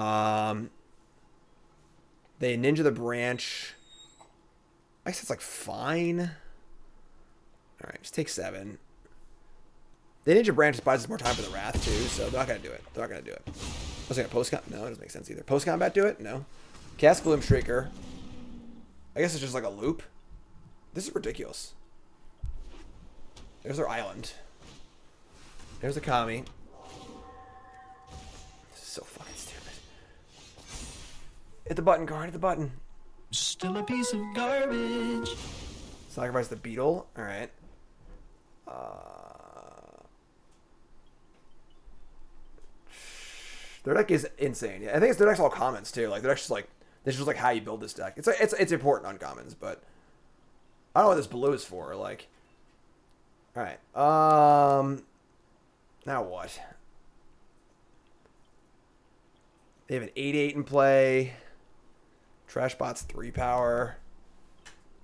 ninja the Branch. I guess it's like fine. Alright, just take 7. The Ninja Branch buys us more time for the Wrath too, so they're not going to do it. They're not going to do it. Was it a post-combat? No, it doesn't make sense either. Post-combat do it? No. Cast Gloom Shrieker. I guess it's just like a loop. This is ridiculous. There's our island. There's the Kami. This is so fucking stupid. Hit the button, Guard. Hit the button. Still a piece of garbage. Sacrifice the beetle. Alright. Their deck is insane. Yeah, I think their deck's all comments too. Like their deck's just like This is just like how you build this deck. It's important uncommons, but I don't know what this blue is for. Like, all right. Now what? They have an 8/8 in play. Trash bot's 3 power.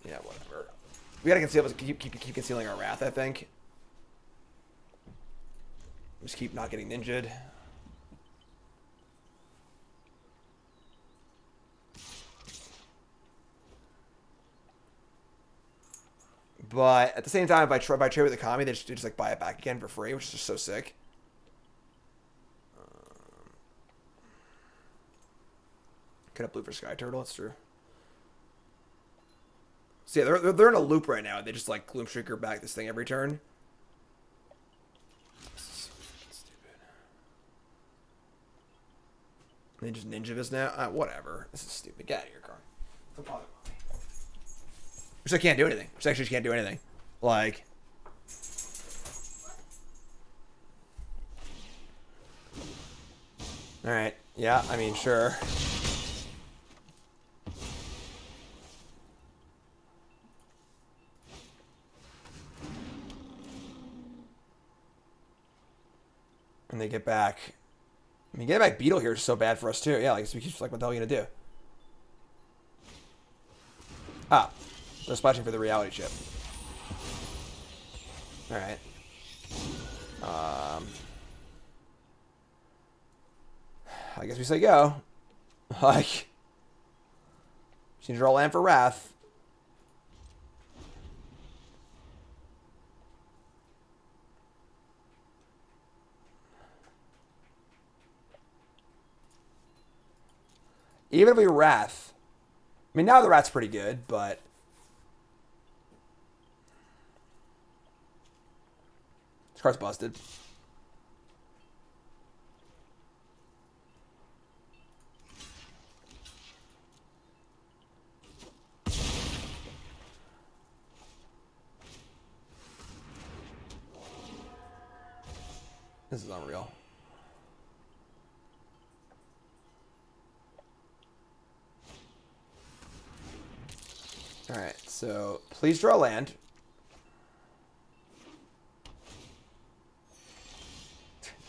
Yeah, whatever. We gotta conceal. Keep concealing our wrath. I think. Just keep not getting ninja'd. But at the same time, if I trade with the Kami, they just like buy it back again for free, which is just so sick. Could have blue for Sky Turtle. That's true. So yeah, they're in a loop right now. They just like Gloom Shrieker back this thing every turn. This is so stupid. They just ninja this now. Whatever. This is stupid. Get out of here, car. Don't bother me. Which I can't do anything. Which actually can't do anything. Like. All right. Yeah. I mean, sure. And they get back. I mean, getting back Beetle here is so bad for us too. Yeah, like we keep like, what the hell are you gonna do? Ah, they're splashing for the reality chip. All right. I guess we say go. Like, just need to draw land for Wrath. Even if we Wrath, I mean, now the Wrath's pretty good, but this card's busted. This is unreal. Alright, so please draw land.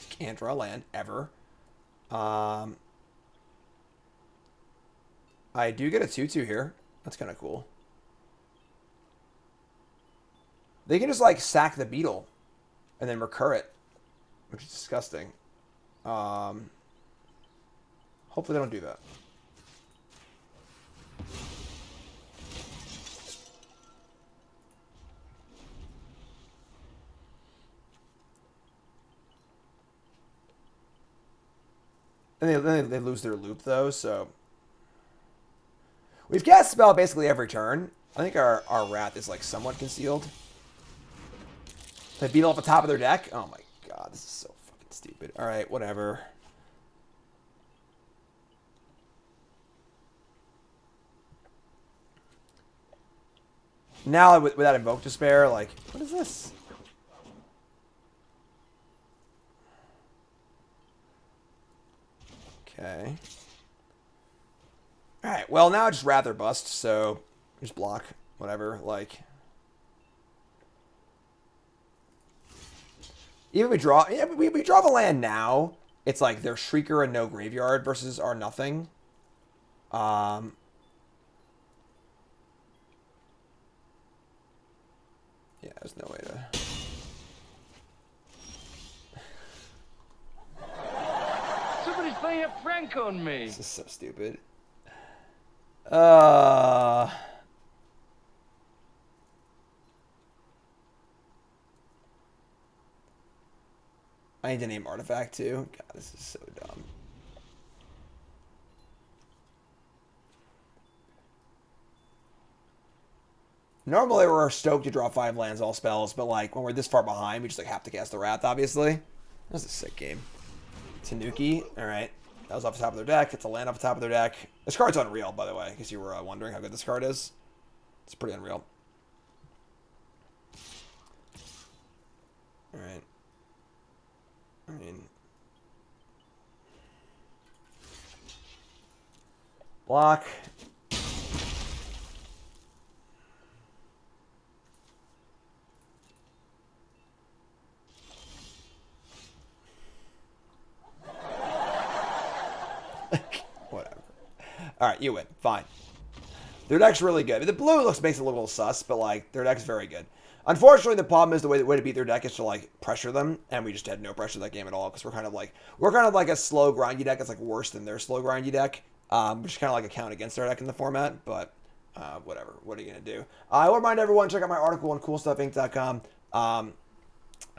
Can't draw land, ever. I do get a 2/2 here. That's kind of cool. They can just, like, sack the Beetle and then recur it, which is disgusting. Hopefully they don't do that. And they lose their loop, though, so... We've cast Spell basically every turn. I think our Wrath is, like, somewhat concealed. They beat off the top of their deck? Oh, my God. This is so fucking stupid. Alright, whatever. Now, without Invoke Despair, like... What is this? Okay. Alright, well, now I just rather bust, so just block, whatever, like. Even we draw, yeah, we draw the land now, it's like their Shrieker and no graveyard versus our nothing. Yeah, there's no way to... Somebody's playing a prank on me. This is so stupid. I need to name Artifact too. God, this is so dumb. Normally we're stoked to draw 5 lands, all spells, but like when we're this far behind, we just like have to cast the Wrath, obviously. That was a sick game. Tanuki, alright. That was off the top of their deck. It's a land off the top of their deck. This card's unreal, by the way, in case you were wondering how good this card is. It's pretty unreal. Alright. I mean... Block. Whatever. Alright, you win. Fine. Their deck's really good. The blue makes it a little sus, but like their deck's very good. Unfortunately, the problem is the way to beat their deck is to like pressure them, and we just had no pressure that game at all because we're kind of like a slow grindy deck. It's like worse than their slow grindy deck, which is kind of like a count against their deck in the format. But whatever. What are you gonna do? I will remind everyone, check out my article on CoolStuffInc.com. I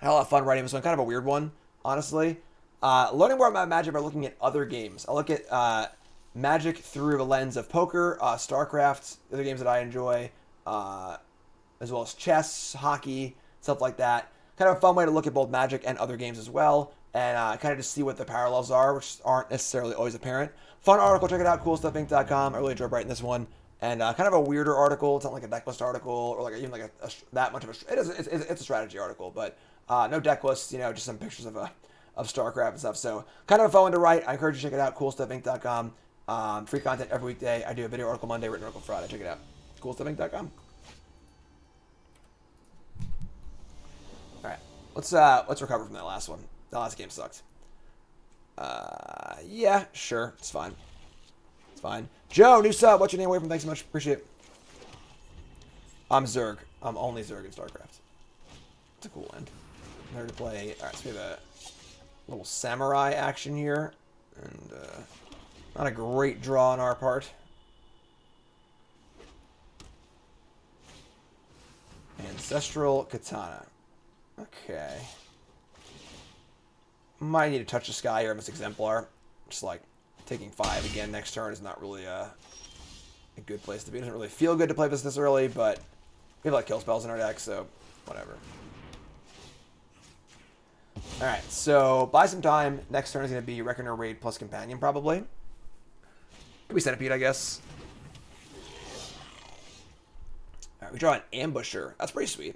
had a lot of fun writing this one. Kind of a weird one, honestly. Learning more about Magic by looking at other games. I look at Magic through the lens of poker, StarCraft, other games that I enjoy, as well as chess, hockey, stuff like that. Kind of a fun way to look at both Magic and other games as well, and kind of just see what the parallels are, which aren't necessarily always apparent. Fun article, check it out, CoolStuffInc.com. I really enjoyed writing this one. And kind of a weirder article. It's not like a deck list article or like even like that much of a. It's a strategy article, but no deck lists. You know, just some pictures of StarCraft and stuff. So kind of a fun one to write. I encourage you to check it out. CoolStuffInc.com. Free content every weekday. I do a video article Monday, written article Friday. Check it out. CoolStuffInc.com. All right, let's recover from that last one. The last game sucked. Yeah, sure, it's fine. It's fine. Joe, new sub. What's your name away from? Thanks so much. Appreciate it. I'm Zerg. I'm only Zerg in StarCraft. It's a cool end. I'm here to play. All right, so we have a little samurai action here, and not a great draw on our part. Ancestral Katana. Okay. Might need to touch the sky here. Miss Exemplar. Just like taking 5 again next turn is not really a good place to be. It doesn't really feel good to play this early, but we have like kill spells in our deck, so whatever. Alright, so buy some time. Next turn is going to be Reckoner Raid plus Companion, probably. Could be Centipede, I guess. Alright, we draw an Ambusher. That's pretty sweet.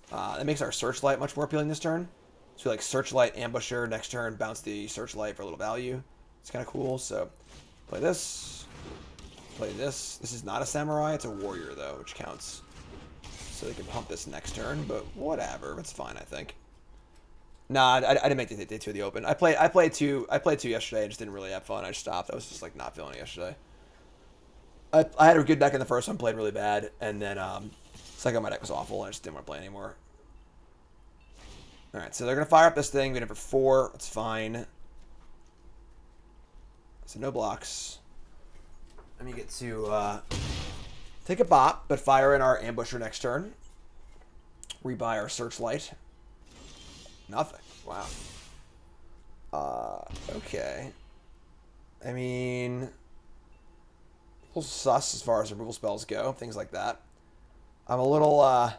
That makes our Searchlight much more appealing this turn. So we like Searchlight, Ambusher, next turn, bounce the Searchlight for a little value. It's kind of cool, so play this. Play this. This is not a Samurai, it's a Warrior, though, which counts. So they can pump this next turn, but whatever. It's fine, I think. Nah, I didn't make the day 2 of the Open. I played two yesterday. I just didn't really have fun. I just stopped. I was just like not feeling it yesterday. I had a good deck in the first one, played really bad, and then second my deck was awful. I just didn't want to play anymore. All right, so they're gonna fire up this thing. We have it for 4. It's fine. So no blocks. Then we get to take a bot, but fire in our Ambusher next turn. Rebuy our Searchlight. Nothing. Wow. Okay. I mean, a little sus as far as removal spells go, things like that. I'm a little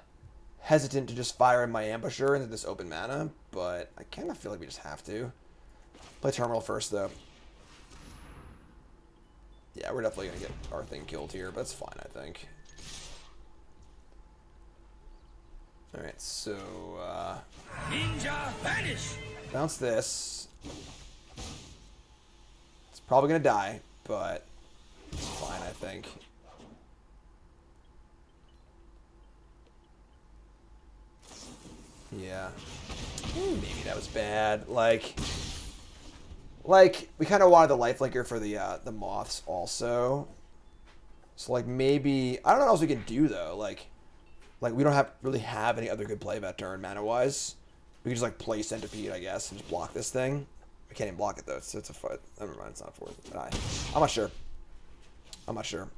hesitant to just fire in my Ambusher into this open mana, but I kind of feel like we just have to. Play Terminal first, though. Yeah, we're definitely going to get our thing killed here, but it's fine, I think. Alright, so, Ninja vanish! bounce this. It's probably going to die, but it's fine, I think. Yeah. Maybe that was bad. Like we kind of wanted the lifelinker for the moths also. So like maybe I don't know what else we can do though. Like we don't really have any other good play that turn mana wise. We can just like play Centipede, I guess, and just block this thing. We can't even block it though. It's a fight. Never mind. It's not for it. I'm not sure. I'm not sure.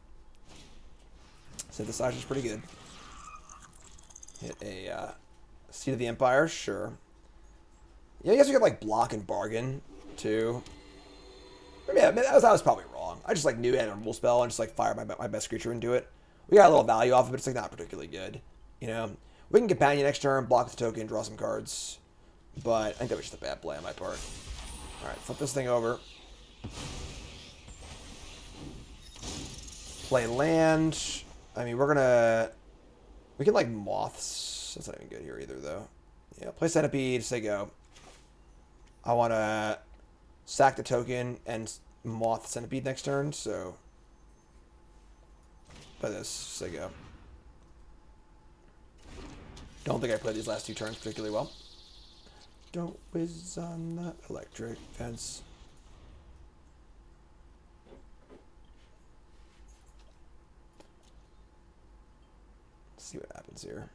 Synthesizer's pretty good. Hit a Seat of the Empire, sure. Yeah, I guess we could like block and bargain too. Yeah, that was probably wrong. I just like knew it had a removal spell and just like fire my best creature into it. We got a little value off of it, but it's like not particularly good. You know, we can Companion next turn, block the token, draw some cards. But I think that was just a bad play on my part. All right, flip this thing over. Play land. I mean, we can like moths. That's not even good here either, though. Yeah, play Centipede, say go. I want to sack the token and moth Centipede next turn, so by this. So go. Don't think I played these last 2 turns particularly well. Don't whiz on the electric fence. Let's see what happens here.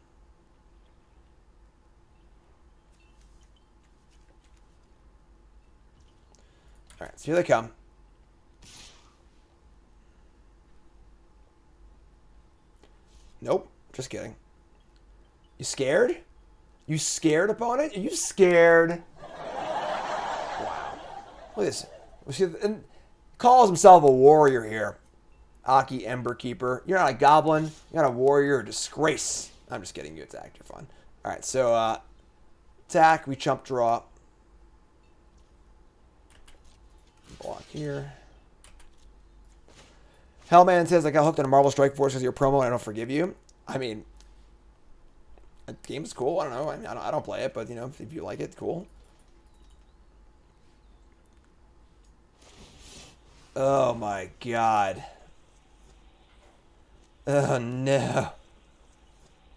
Alright, so here they come. Nope, just kidding. You scared? You scared, opponent? Are you scared? Wow. Look at this. And calls himself a warrior here. Aki Ember Keeper. You're not a goblin. You're not a warrior. You're a disgrace. I'm just kidding. You attacked. You're fun. Alright, so attack. We chump draw. Block here. Hellman says, I got hooked on a Marvel Strike Force because of your promo and I don't forgive you. I mean, the game's cool. I don't know. I mean, I don't play it, but, you know, if you like it, cool. Oh, my God. Oh, no.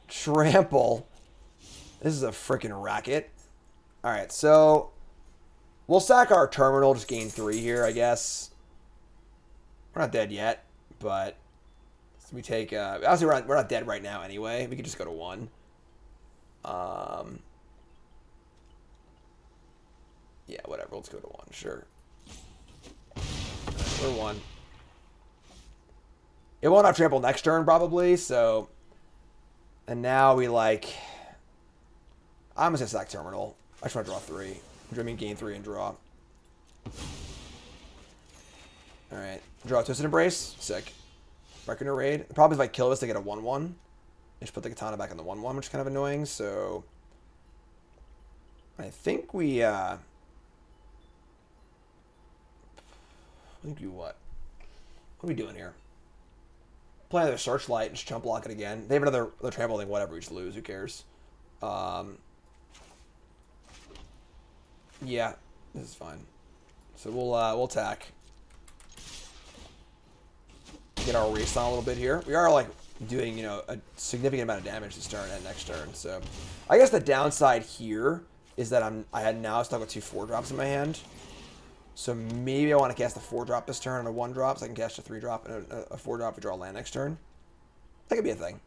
Trample. This is a freaking racket. All right, so we'll sack our terminal, just gain 3 here, I guess. We're not dead yet, but so we take... obviously, we're not dead right now anyway. We could just go to 1. Yeah, whatever. Let's go to 1. Sure. We're 1. It won't have trample next turn, probably, so... And now we, like... I'm just going to sack terminal. I just want to draw 3. I mean, gain 3 and draw. Alright. Draw Twisted Embrace. Sick. Reckoner Raid. The problem is if I kill this, they get a 1-1. I just put the katana back on the 1-1, which is kind of annoying, so... I think we, I think we what? What are we doing here? Play another Searchlight and just chump block it again. They have another trample thing, whatever, we just lose, who cares? Yeah, this is fine. So we'll attack. Get our race on a little bit here. We are, like, doing, you know, a significant amount of damage this turn and next turn, so... I guess the downside here is that I had now stuck with 2 4-drops in my hand. So maybe I want to cast a 4-drop this turn and a 1-drop, so I can cast a 3-drop and a 4-drop to draw a land next turn. That could be a thing.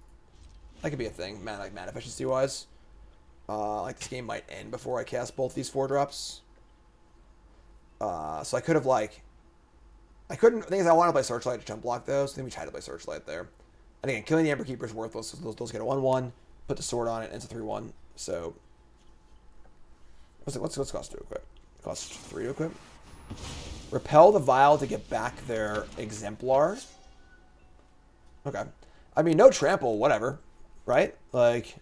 That could be a thing, mana efficiency-wise. Like, this game might end before I cast both these 4-drops. So I could have, like... I couldn't... The thing is, I want to play Searchlight to jump block, though, so I think we tried to play Searchlight there. And again, killing the Ember Keeper is worthless. Those get a 1-1. Put the sword on it, and it's a 3-1. So... What's it cost to equip? It costs 3 to equip. Repel the Vial to get back their Exemplar. Okay. I mean, no trample, whatever. Right? Like...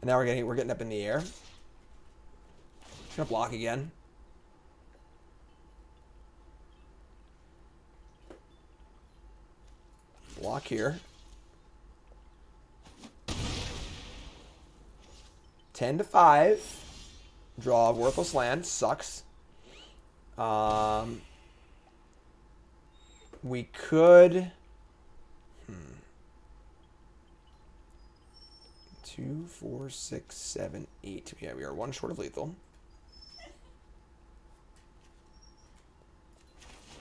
And now we're getting up in the air. Just gonna block again. Block here. 10-5. Draw a worthless land. Sucks. We could... 2, 4, 6, 7, 8. Yeah, we are 1 short of lethal.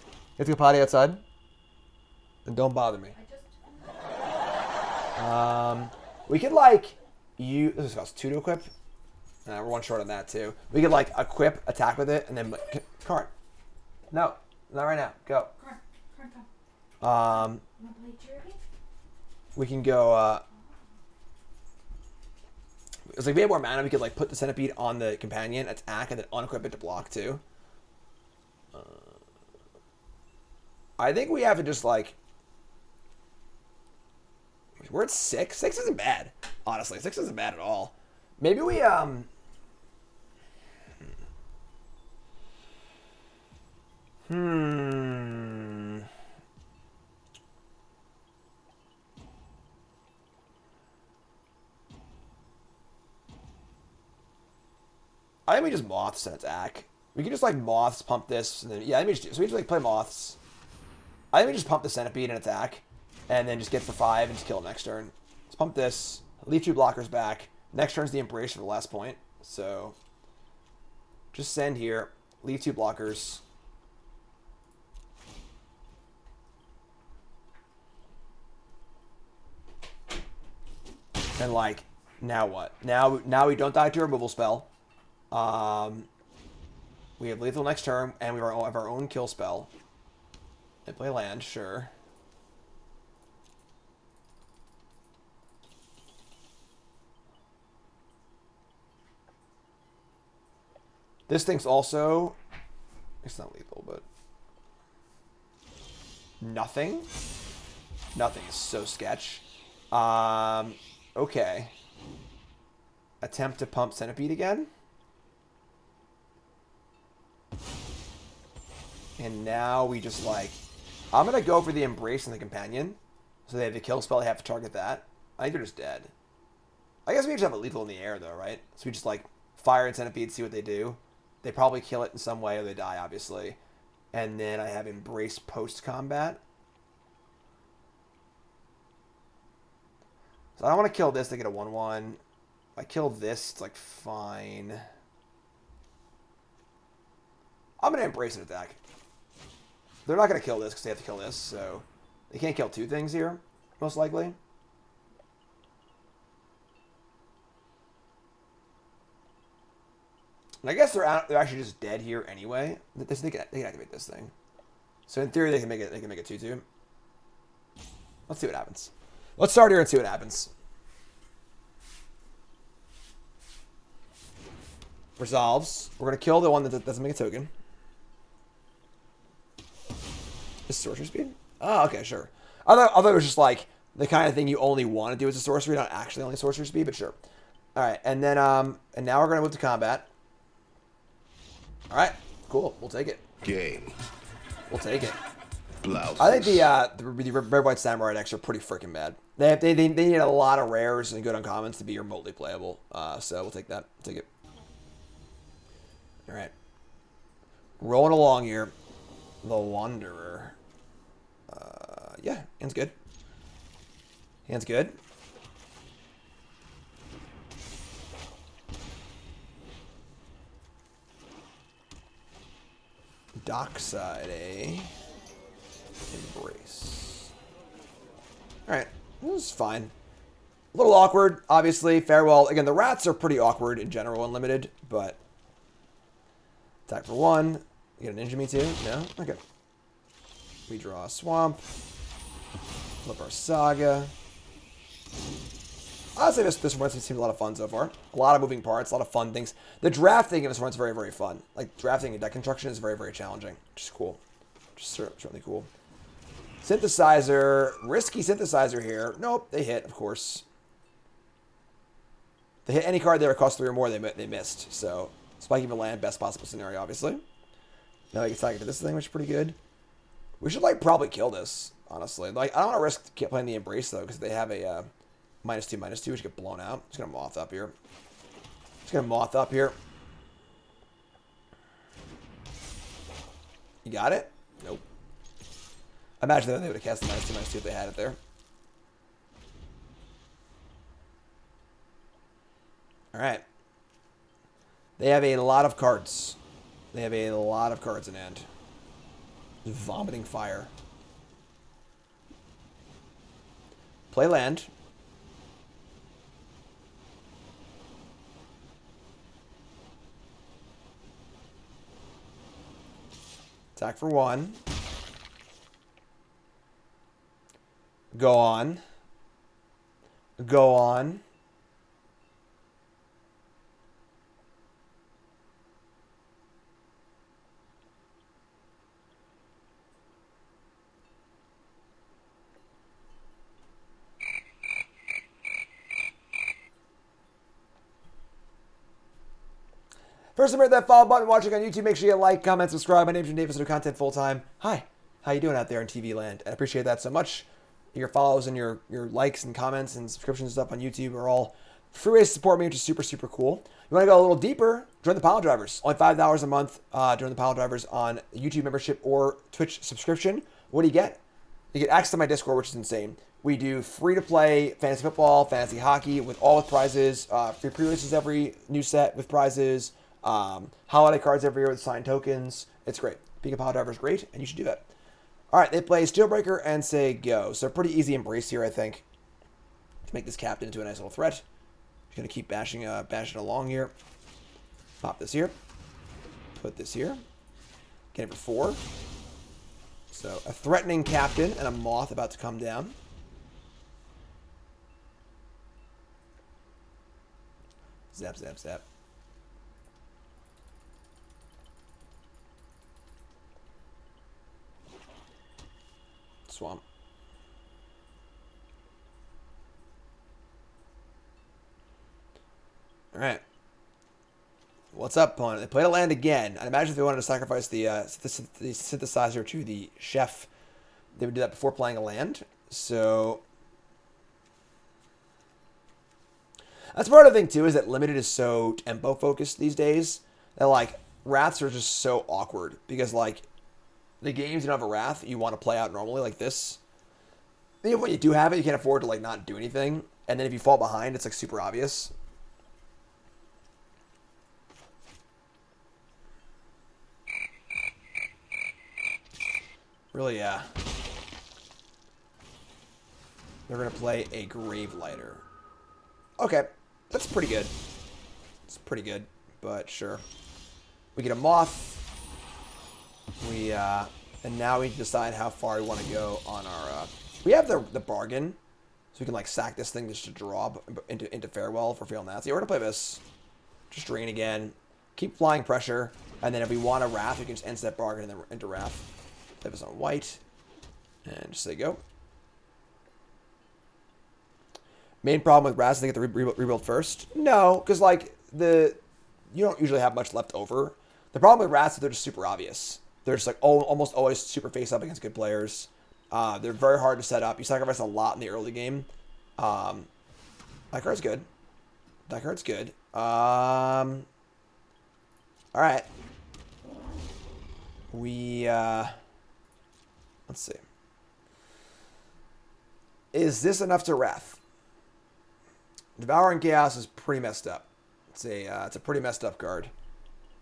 You have to go potty outside? Then don't bother me. We could, like, this costs 2 to equip. We're 1 short on that, too. We could, like, equip, attack with it, and then... Karn. No. Not right now. Go. Karn. We can go, It's like if we had more mana, we could, like, put the Centipede on the Companion, attack, and then unequip it to block, too. I think we have to just, like... We're at 6. 6 isn't bad, honestly. 6 isn't bad at all. Maybe we, I think we just Moths and attack. We can just, like, Moths, pump this, and then... Yeah, so we just, like, play Moths. I think we just pump the Centipede and attack. and then just get for 5 and just kill him next turn. Let's pump this. Leave 2 blockers back. Next turn's the Embrace for the last point. So just send here. Leave 2 blockers. And like, now what? Now we don't die to a removal spell. We have lethal next turn, and we have our own kill spell. They play land, sure. This thing's also... It's not lethal, but... Nothing? Nothing is so sketch. Okay. Attempt to pump Centipede again. And now we just like... I'm going to go for the Embrace and the Companion. So they have the kill spell, they have to target that. I think they're just dead. I guess we just have a lethal in the air though, right? So we just like fire and Centipede, see what they do. They probably kill it in some way or they die, obviously. And then I have Embrace post-combat. So I don't want to kill this to get a 1-1. If I kill this, it's like fine. I'm going to Embrace an attack. They're not going to kill this because they have to kill this, so they can't kill 2 things here, most likely. And I guess they're actually just dead here anyway. They can activate this thing. So in theory, they can make it 2/2. Let's see what happens. Let's start here and see what happens. Resolves. We're gonna kill the one that doesn't make a token. Is Sorcery Speed? Oh, okay, sure. I thought it was just like the kind of thing you only want to do as a sorcery, not actually only Sorcery Speed, but sure. All right, and then and now we're gonna move to combat. All right, cool. We'll take it. Game. We'll take it. Blouses. I think the Red White Samurai decks are pretty freaking bad. They need a lot of rares and good uncommons to be remotely playable. So we'll take that. Take it. All right. Rolling along here. The Wanderer. Yeah, hand's good. Hand's good. Dockside, eh? Embrace. Alright, this is fine. A little awkward, obviously. Farewell. Again, the rats are pretty awkward in general, unlimited, but... Attack for 1. You get an Ninja Me too? No? Okay. We draw a Swamp. Flip our Saga. Honestly, this one seems a lot of fun so far. A lot of moving parts, a lot of fun things. The drafting in this one is very, very fun. Like, drafting and deck construction is very, very challenging, which is cool. Which is certainly cool. Synthesizer. Risky Synthesizer here. Nope, they hit, of course. They hit any card there cost 3 or more, they missed. So, spiking the land, best possible scenario, obviously. Now I can target to this thing, which is pretty good. We should, like, probably kill this, honestly. Like, I don't want to risk playing the Embrace, though, because they have a... -2/-2, which get blown out. Just gonna moth up here. Just gonna moth up here. You got it? Nope. I imagine that they would have cast the -2/-2 if they had it there. Alright. They have a lot of cards. They have a lot of cards in hand. Just vomiting fire. Play land. Attack for 1. Go on. Go on. First, remember that follow button. Watching on YouTube, make sure you like, comment, subscribe. My name's Jim Davis. I do content full time. Hi, how you doing out there in TV land? I appreciate that so much. Your follows and your likes and comments and subscriptions and stuff on YouTube are all free ways to support me, which is super, super cool. You want to go a little deeper? Join the Pile Drivers. Only $5 a month. Join the Pile Drivers on YouTube membership or Twitch subscription. What do you get? You get access to my Discord, which is insane. We do free-to-play fantasy football, fantasy hockey, with prizes, free pre-releases every new set with prizes, holiday cards every year with signed tokens. It's great. Being a pile driver is great, and you should do that. All right, they play Steelbreaker and say go. So pretty easy embrace here, I think, to make this captain into a nice little threat. Just going to keep bashing along here. Pop this here. Put this here. Get it for 4. So a threatening captain and a moth about to come down. Zap, zap, zap. Swamp. All right. What's up, opponent? They played a land again. I imagine if they wanted to sacrifice the synthesizer to the chef, they would do that before playing a land. So that's part of the thing too, is that limited is so tempo focused these days that like wraths are just so awkward because like the games you don't have a wrath you want to play out normally like this. Even when you do have it, you can't afford to like not do anything, and then if you fall behind, it's like super obvious. Really, yeah. They're going to play a Grave Lighter. Okay, that's pretty good. It's pretty good, but sure. We get a Moth. And now we can decide how far we want to go on our... we have the bargain, so we can like sack this thing just to draw into Farewell if we're feeling that. So yeah, we're going to play this. Just drain again. Keep flying pressure, and then if we want a Wrath, we can just end that bargain and then into Wrath. Play this on white, and just say go. Main problem with Wrath is they get the rebuild first. No, because like you don't usually have much left over. The problem with Wrath is they're just super obvious. They're just like almost always super face up against good players. They're very hard to set up. You sacrifice a lot in the early game. That card's good. That card's good. All right. Let's see. Is this enough to Wrath? Devouring Chaos is pretty messed up. It's a pretty messed up card.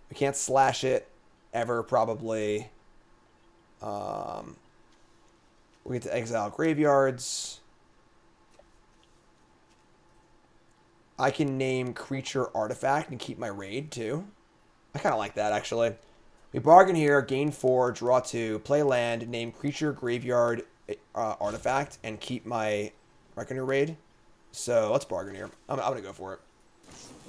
We can't slash it ever, probably. We get to exile graveyards. I can name creature artifact and keep my raid too. I kind of like that actually. We bargain here, gain 4, draw 2, play land, name creature, graveyard, artifact, and keep my Reckoner raid. So let's bargain here. I'm going to go for it.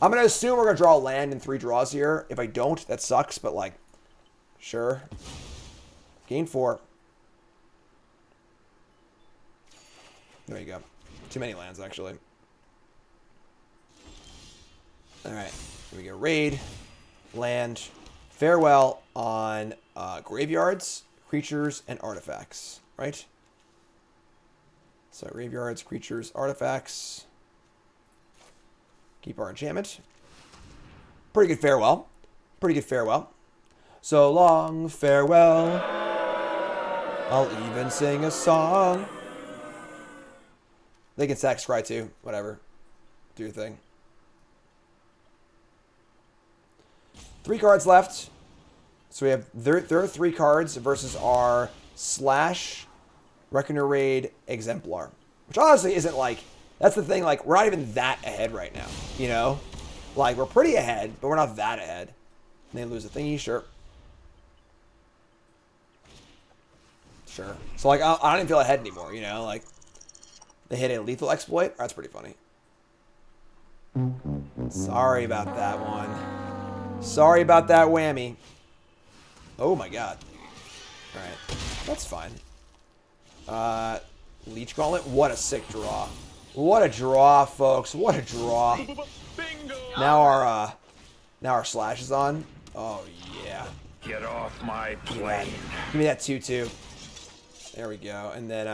I'm going to assume we're going to draw a land in 3 draws here. If I don't, that sucks, but like, sure. Gain 4. There you go. Too many lands, actually. Alright, here we go. Raid, land, Farewell on graveyards, creatures, and artifacts, right? So graveyards, creatures, artifacts. Keep our enchantment. Pretty good Farewell. Pretty good Farewell. So long, farewell. I'll even sing a song. They can sack Scry too. Whatever. Do your thing. 3 cards left. So we have there are 3 cards versus our Slash, Reckoner Raid, Exemplar. Which honestly isn't like, that's the thing, like we're not even that ahead right now. You know? Like we're pretty ahead, but we're not that ahead. And they lose a thingy, sure. Sure. So like I don't even feel ahead anymore, you know? Like they hit a lethal exploit. That's pretty funny. Sorry about that one. Sorry about that whammy. Oh my god. Alright. That's fine. Leech Gauntlet. What a sick draw. What a draw, folks. What a draw. Now our Slash is on. Oh yeah. Get off my plane. Give me that 2/2. There we go. And then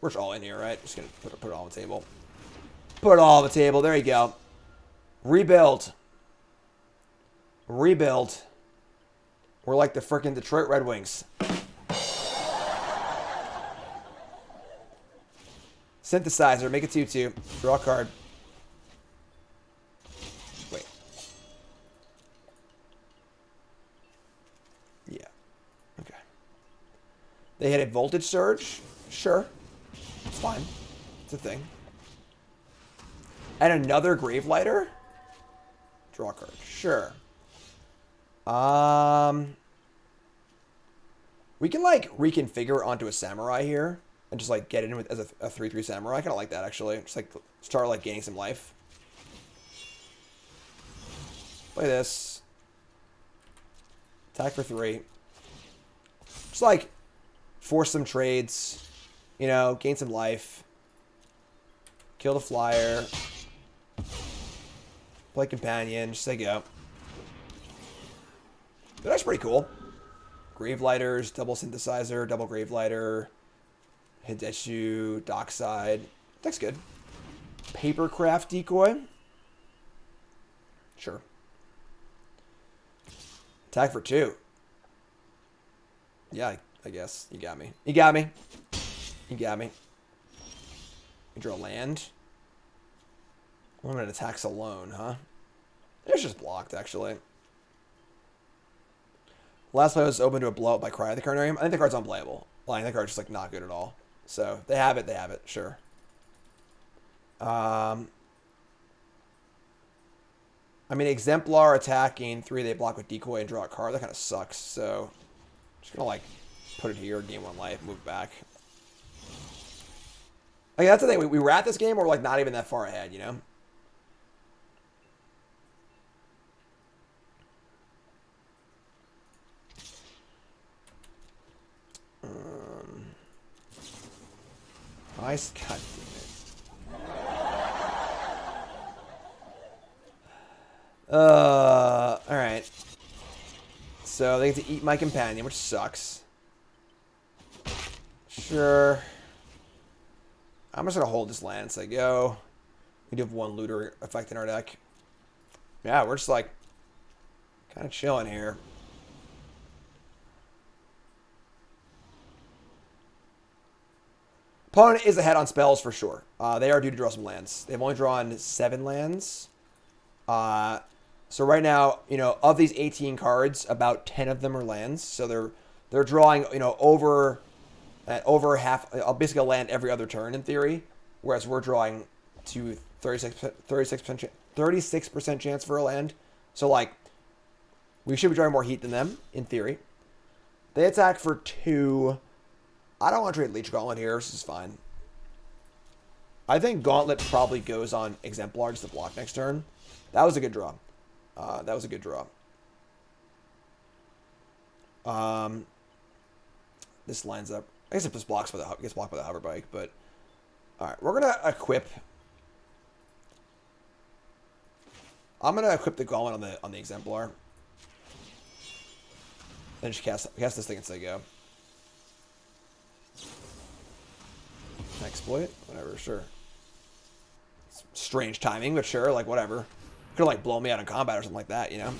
we're just all in here, right? Just gonna put it all on the table. Put it all on the table. There you go. Rebuild. Rebuild. We're like the frickin' Detroit Red Wings. Synthesizer, make it 2/2. Draw a card. Wait. Yeah. Okay. They hit a Voltage Surge. Sure. It's fine. It's a thing. And another Gravelighter? Draw a card. Sure. We can, like, reconfigure onto a Samurai here. And just, like, get it in with as a 3/3 Samurai. I kind of like that, actually. Just, like, start, like, gaining some life. Play this. Attack for 3. Just, like, force some trades. You know, gain some life. Kill the flyer. Play companion. Just say go. That's pretty cool. Gravelighters, double synthesizer, double Gravelighter. Hidetsu, Dockside. That's good. Papercraft decoy. Sure. Attack for 2. Yeah, I guess. You got me. You got me. You got me. You draw land. Limited attacks alone, huh? It's just blocked, actually. Last play was open to a blowout by Cry of the Carnarium. I think the card's unplayable. Well, I think the card's just, like, not good at all. So, they have it, sure. I mean, Exemplar attacking 3, they block with Decoy and draw a card. That kind of sucks, so... just gonna, like, put it here, gain 1 life, move back. Like, that's the thing, we were at this game, we're, like, not even that far ahead, you know? Nice. God damn it. Alright. So they get to eat my companion, which sucks. Sure. I'm just gonna hold this land and say go. We do have 1 looter effect in our deck. Yeah, we're just like kind of chilling here. Opponent is ahead on spells for sure. They are due to draw some lands. They've only drawn 7 lands. So right now, you know, of these 18 cards, about 10 of them are lands. So they're drawing, you know, over half, basically a land every other turn in theory. Whereas we're drawing to 36% chance for a land. So like, we should be drawing more heat than them in theory. They attack for 2. I don't want to trade Leech Gauntlet here. This is fine. I think Gauntlet probably goes on Exemplar just to block next turn. That was a good draw. That was a good draw. This lines up. I guess it just blocks by gets blocked by the hover bike, but all right, we're gonna equip. I'm gonna equip the Gauntlet on the Exemplar. Then just cast this thing and say go. Exploit? Whatever, sure. It's strange timing, but sure, like, whatever. Could have, like, blown me out in combat or something like that, you know?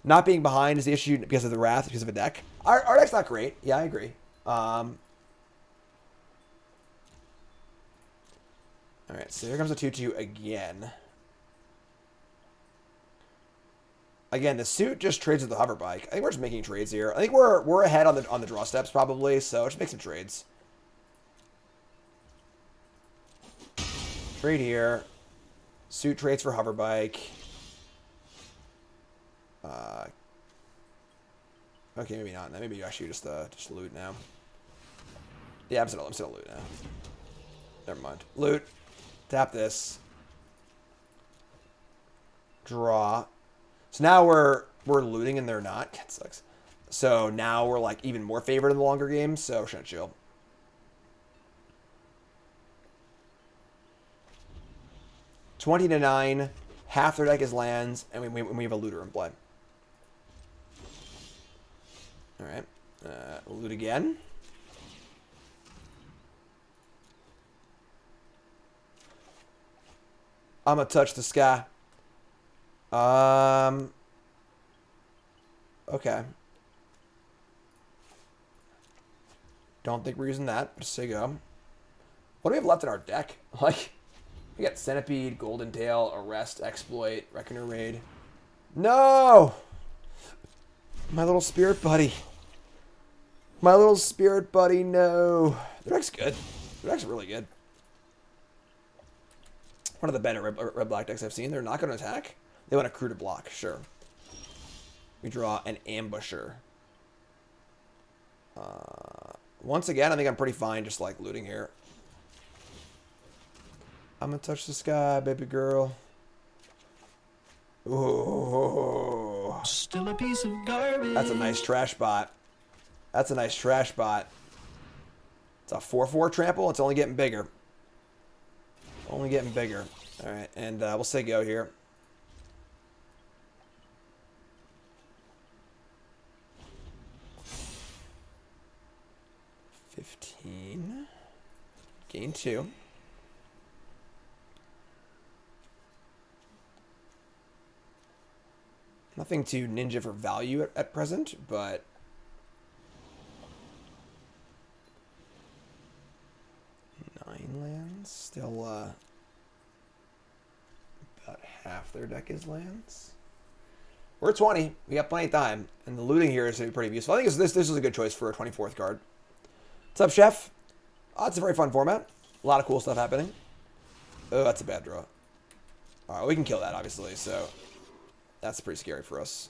Not being behind is the issue because of the Wrath, because of a deck. Our deck's not great. Yeah, I agree. Alright, so here comes a 2/2 again. Again, the suit just trades with the hover bike. I think we're just making trades here. I think we're ahead on the draw steps, probably, so just make some trades. Trade here. Suit trades for hover bike. Okay, maybe not. Maybe you actually just loot now. Yeah, I'm still loot now. Never mind. Loot. Tap this. Draw. So now we're looting and they're not. That sucks. So now we're like even more favored in the longer games. So we're gonna chill. $20-9, half their deck is lands, and we have a looter in play. All right, loot again. I'm gonna touch the sky. Okay. Don't think we're using that. Just say go. What do we have left in our deck? Like, we got Centipede, Golden Tail, Arrest, Exploit, Reckoner Raid. No! My little spirit buddy. My little spirit buddy, no. Their deck's good. Their deck's really good. One of the better red-black decks I've seen. They're not going to attack. They want a crew to block, sure. We draw an Ambusher. Once again, I think I'm pretty fine just, like, looting here. I'm going to touch the sky, baby girl. Ooh. Still a piece of garbage. That's a nice trash bot. That's a nice trash bot. It's a 4/4 trample. It's only getting bigger. Only getting bigger. All right, and we'll say go here. Gain 2. Nothing to ninja for value at present, but 9 lands. Still about half their deck is lands. We're at 20. We got plenty of time, and the looting here is going to be pretty useful. I think this is a good choice for a 24th card. What's up, Chef? Oh, it's a very fun format. A lot of cool stuff happening. Oh, that's a bad draw. All right, we can kill that, obviously, so that's pretty scary for us.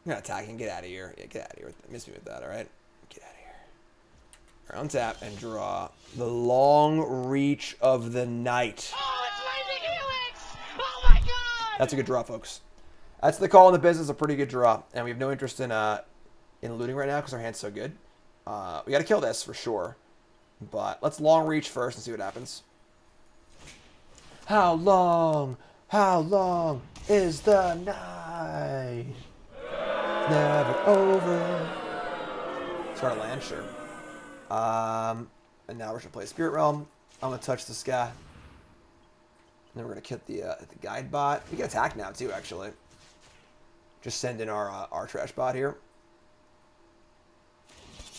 I'm going to attack and get out of here. Yeah, get out of here. Miss me with that, all right? Get out of here. All right, untap and draw the Long Reach of the Night. Oh, it's Lightning Helix! Oh my god! That's a good draw, folks. That's the call in the business, a pretty good draw. And we have no interest in looting right now because our hand's so good. We got to kill this for sure. But let's long reach first and see what happens. How long is the night? Never over. Start a land, sure. And now we're going to play Spirit Realm. I'm going to touch the sky. And then we're going to hit the guide bot. We can attack now too, actually. Just send in our trash bot here.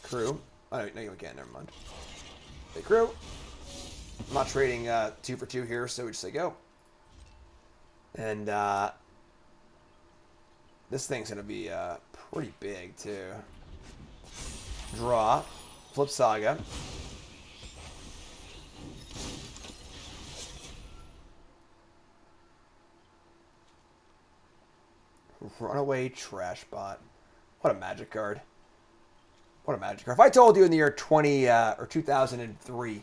Crew. Oh, no, you can't. Never mind. Hey, crew. I'm not trading 2 for 2 here, so we just say go. And this thing's going to be pretty big, too. Draw. Flip Saga. Runaway Trash Bot. What a magic card. What a magic card. If I told you in the year 2003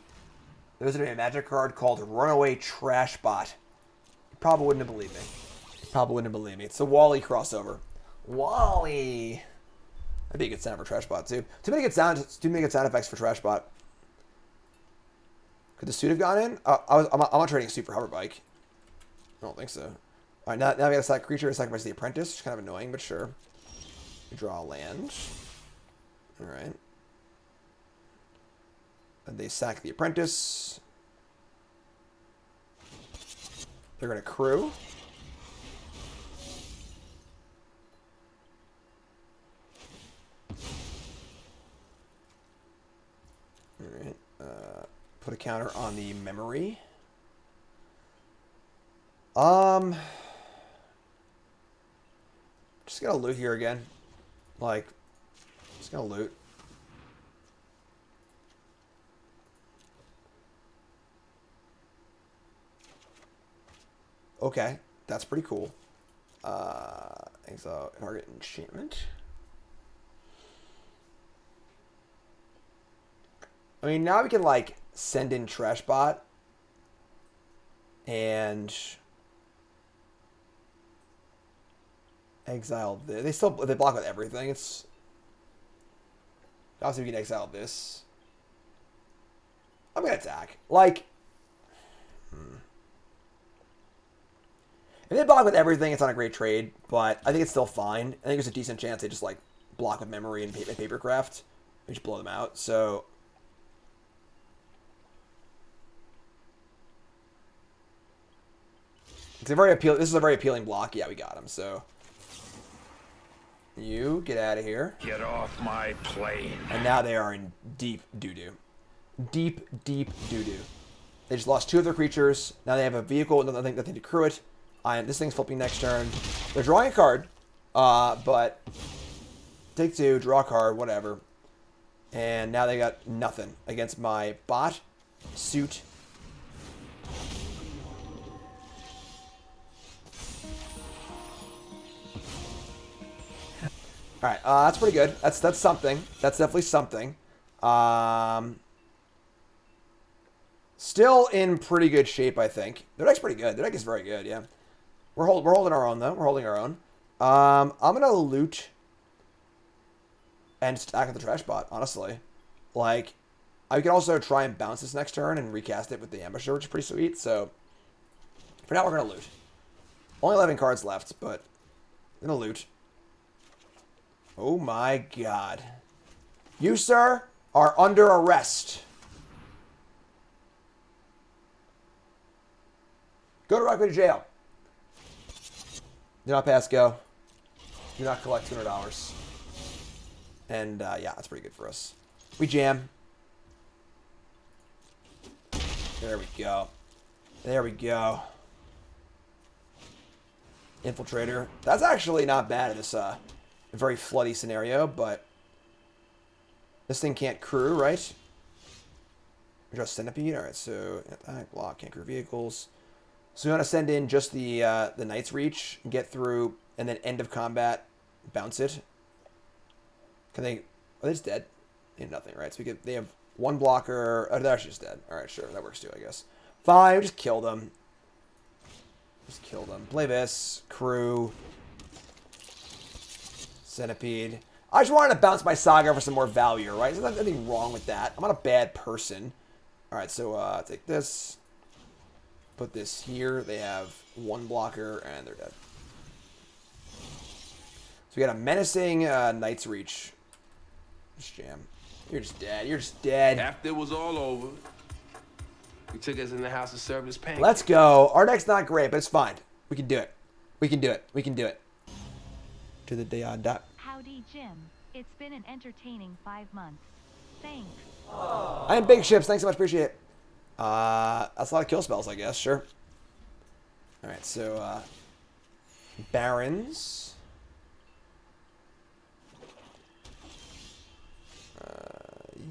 there was going to be a magic card called Runaway Trash Bot, you probably wouldn't have believed me. You probably wouldn't have believed me. It's the Wally crossover. Wally. That'd be a good sound for Trash Bot, too. Too many good sound effects for Trash Bot. Could the suit have gone in? I'm not trading a suit for Hover Bike. I don't think so. All right, now we got a sack creature, sacrifice the apprentice. It's kind of annoying, but sure. We draw a land. All right. And they sack the apprentice. They're going to crew. All right. Put a counter on the memory. Just gonna loot here again. Like, just gonna loot. Okay, that's pretty cool. Exile target enchantment. I mean, now we can like send in Trash Bot and exile this. They block with everything. It's obviously we can exile this. I'm gonna attack. Like, if they block with everything, it's not a great trade, but I think it's still fine. I think there's a decent chance they just like block with memory and papercraft. We just blow them out. So it's a very this is a very appealing block. Yeah, we got him. So You get out of here. Get off my plane. And now they are in deep doo-doo. Deep, deep doo-doo. They just lost 2 of their creatures. Now they have a vehicle, nothing to crew it. This thing's flipping next turn. They're drawing a card, but take 2, draw a card, whatever. And now they got nothing against my bot suit. All right, that's pretty good. That's something. That's definitely something. Still in pretty good shape, I think. Their deck's pretty good. Their deck is very good. Yeah, we're holding our own though. We're holding our own. I'm gonna loot and stack with the trash bot. Honestly, like I could also try and bounce this next turn and recast it with the ambusher, which is pretty sweet. So for now, we're gonna loot. Only 11 cards left, but I'm gonna loot. Oh my god. You, sir, are under arrest. Go directly to jail. Do not pass go. Do not collect $200. And, yeah, that's pretty good for us. We jam. There we go. There we go. Infiltrator. That's actually not bad in this, very floody scenario, but this thing can't crew, right? We draw Centipede. All right, so attack, block, can't crew vehicles. So we want to send in just the Knight's Reach, get through, and then end of combat, bounce it. Can they? Are they just dead? They have nothing, right? So they have 1 blocker. Oh, they're actually just dead. All right, sure, that works too, I guess. Fine, just kill them. Just kill them. Play this crew. Centipede. I just wanted to bounce my Saga for some more value, right? There's nothing wrong with that. I'm not a bad person. All right, so take this. Put this here. They have 1 blocker, and they're dead. So we got a menacing Knight's Reach. Just jam. You're just dead. You're just dead. After it was all over, he took us in the house and served us pancakes. Let's go. Our deck's not great, but it's fine. We can do it. We can do it. We can do it. To the day I die. Howdy, Jim. It's been an entertaining 5 months. Thanks. I am Big Ships. Thanks so much. Appreciate it. That's a lot of kill spells, I guess. Sure. All right, so Barons.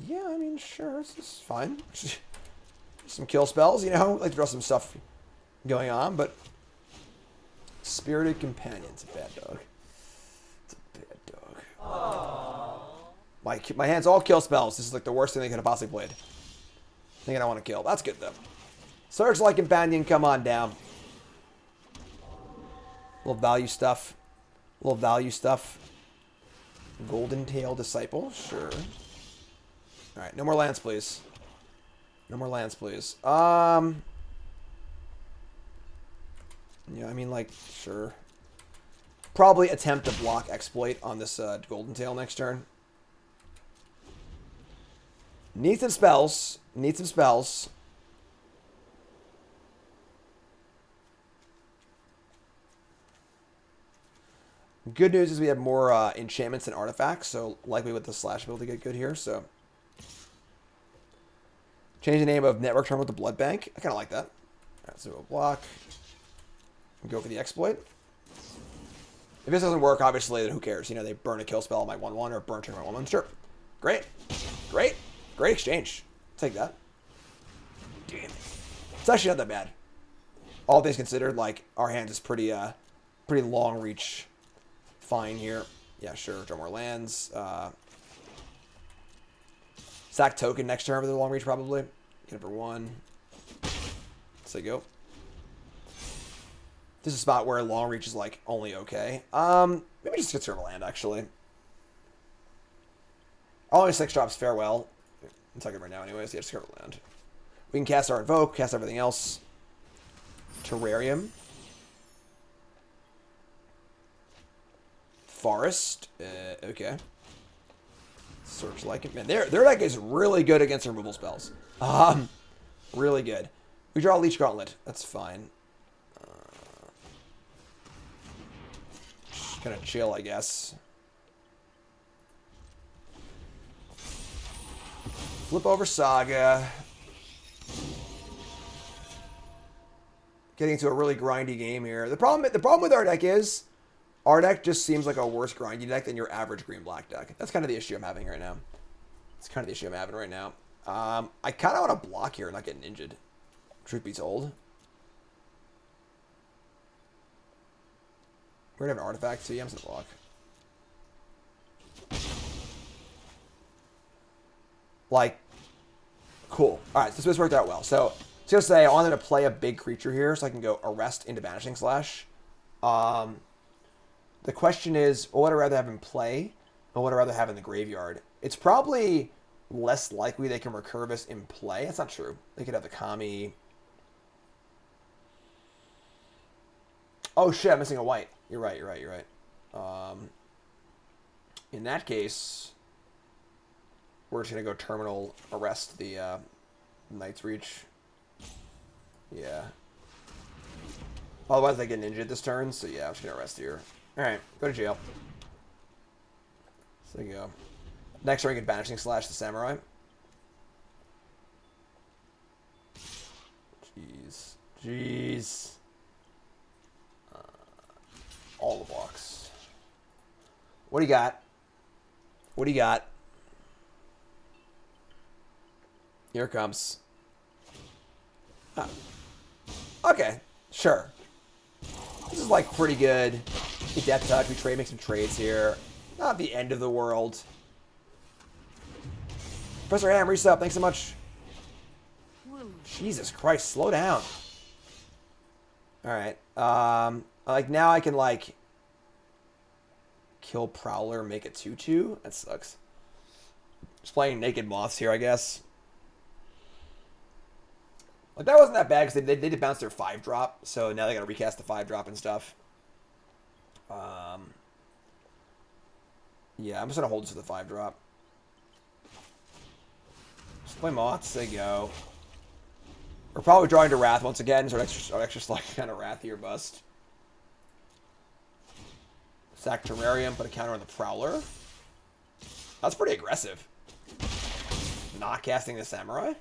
Yeah, I mean, sure, this is fine. Some kill spells, you know. Like to draw some stuff going on, but Spirited Companion's a bad dog. It's a bad dog. My hand's all kill spells. This is like the worst thing they could have possibly played. Thinking I want to kill. That's good though. Searchlight Companion, come on down. Little value stuff. Little value stuff. Golden Tail Disciple, sure. All right, no more lands, please. No more lands, please. Yeah, I mean, like, sure. Probably attempt to block Exploit on this Golden Tail next turn. Need some spells. Need some spells. Good news is we have more enchantments and artifacts, so likely with the slash ability to get good here, so. Change the name of Network Terminal to Blood Bank. I kind of like that. All right, so we'll block. Go for the Exploit. If this doesn't work, obviously, then who cares? You know, they burn a kill spell on my 1/1 or burn turn my 1/1. Sure. Great. Great. Great exchange. Take that. Damn it. It's actually not that bad. All things considered, like, our hand is pretty long reach. Fine here. Yeah, sure. Draw more lands. Sack token next turn with the long reach, probably. Get it for 1. Let's go. This is a spot where long reach is, like, only okay. Maybe just get rid of a land, actually. Only 6 drops Farewell. I'm talking right now anyways. Yeah, just get rid of land. We can cast our Invoke, cast everything else. Terrarium. Forest. Okay. Searchlight. Man, their deck is really good against removal spells. Really good. We draw a Leech Gauntlet. That's fine. Just kind of chill, I guess. Flip over Saga. Getting into a really grindy game here. The problem with our deck is our deck just seems like a worse grindy deck than your average green-black deck. That's kind of the issue I'm having right now. I kind of want to block here and not get ninja'd. Truth be told. We're going to have an artifact, so yeah, I'm just going to block. Like, cool. Alright, so this worked out well. So, I was going to say, I wanted to play a big creature here so I can go Arrest into Banishing Slash. The question is, what would I rather have in play, or what would I rather have in the graveyard? It's probably less likely they can Recurvus in play. That's not true. They could have the Kami. Oh shit, I'm missing a white. You're right. In that case, we're just going to go Terminal, Arrest the Knight's Reach. Yeah. Otherwise, they get ninja'd this turn, so yeah, I'm just going to Arrest here. Alright, go to jail. So there you go. Next turn, we get Banishing Slash the Samurai. Jeez. All the blocks. What do you got? Here it comes. Oh. Okay, sure. This is like pretty good. We Death Touch, we make some trades here. Not the end of the world. Professor Ham, resub, thanks so much. Woo. Jesus Christ, slow down. Alright. Like, now I can, like, kill Prowler, make it 2/2. That sucks. Just playing Naked Moths here, I guess. Like, that wasn't that bad, because they did bounce their 5-drop, so now they gotta recast the 5-drop and stuff. Yeah, I'm just gonna hold this for the 5-drop. Just play Moths, there you go. We're probably drawing to Wrath once again, so our extra select kind of Wrath here bust. Sack Terrarium, put a counter on the Prowler. That's pretty aggressive. Not casting the Samurai.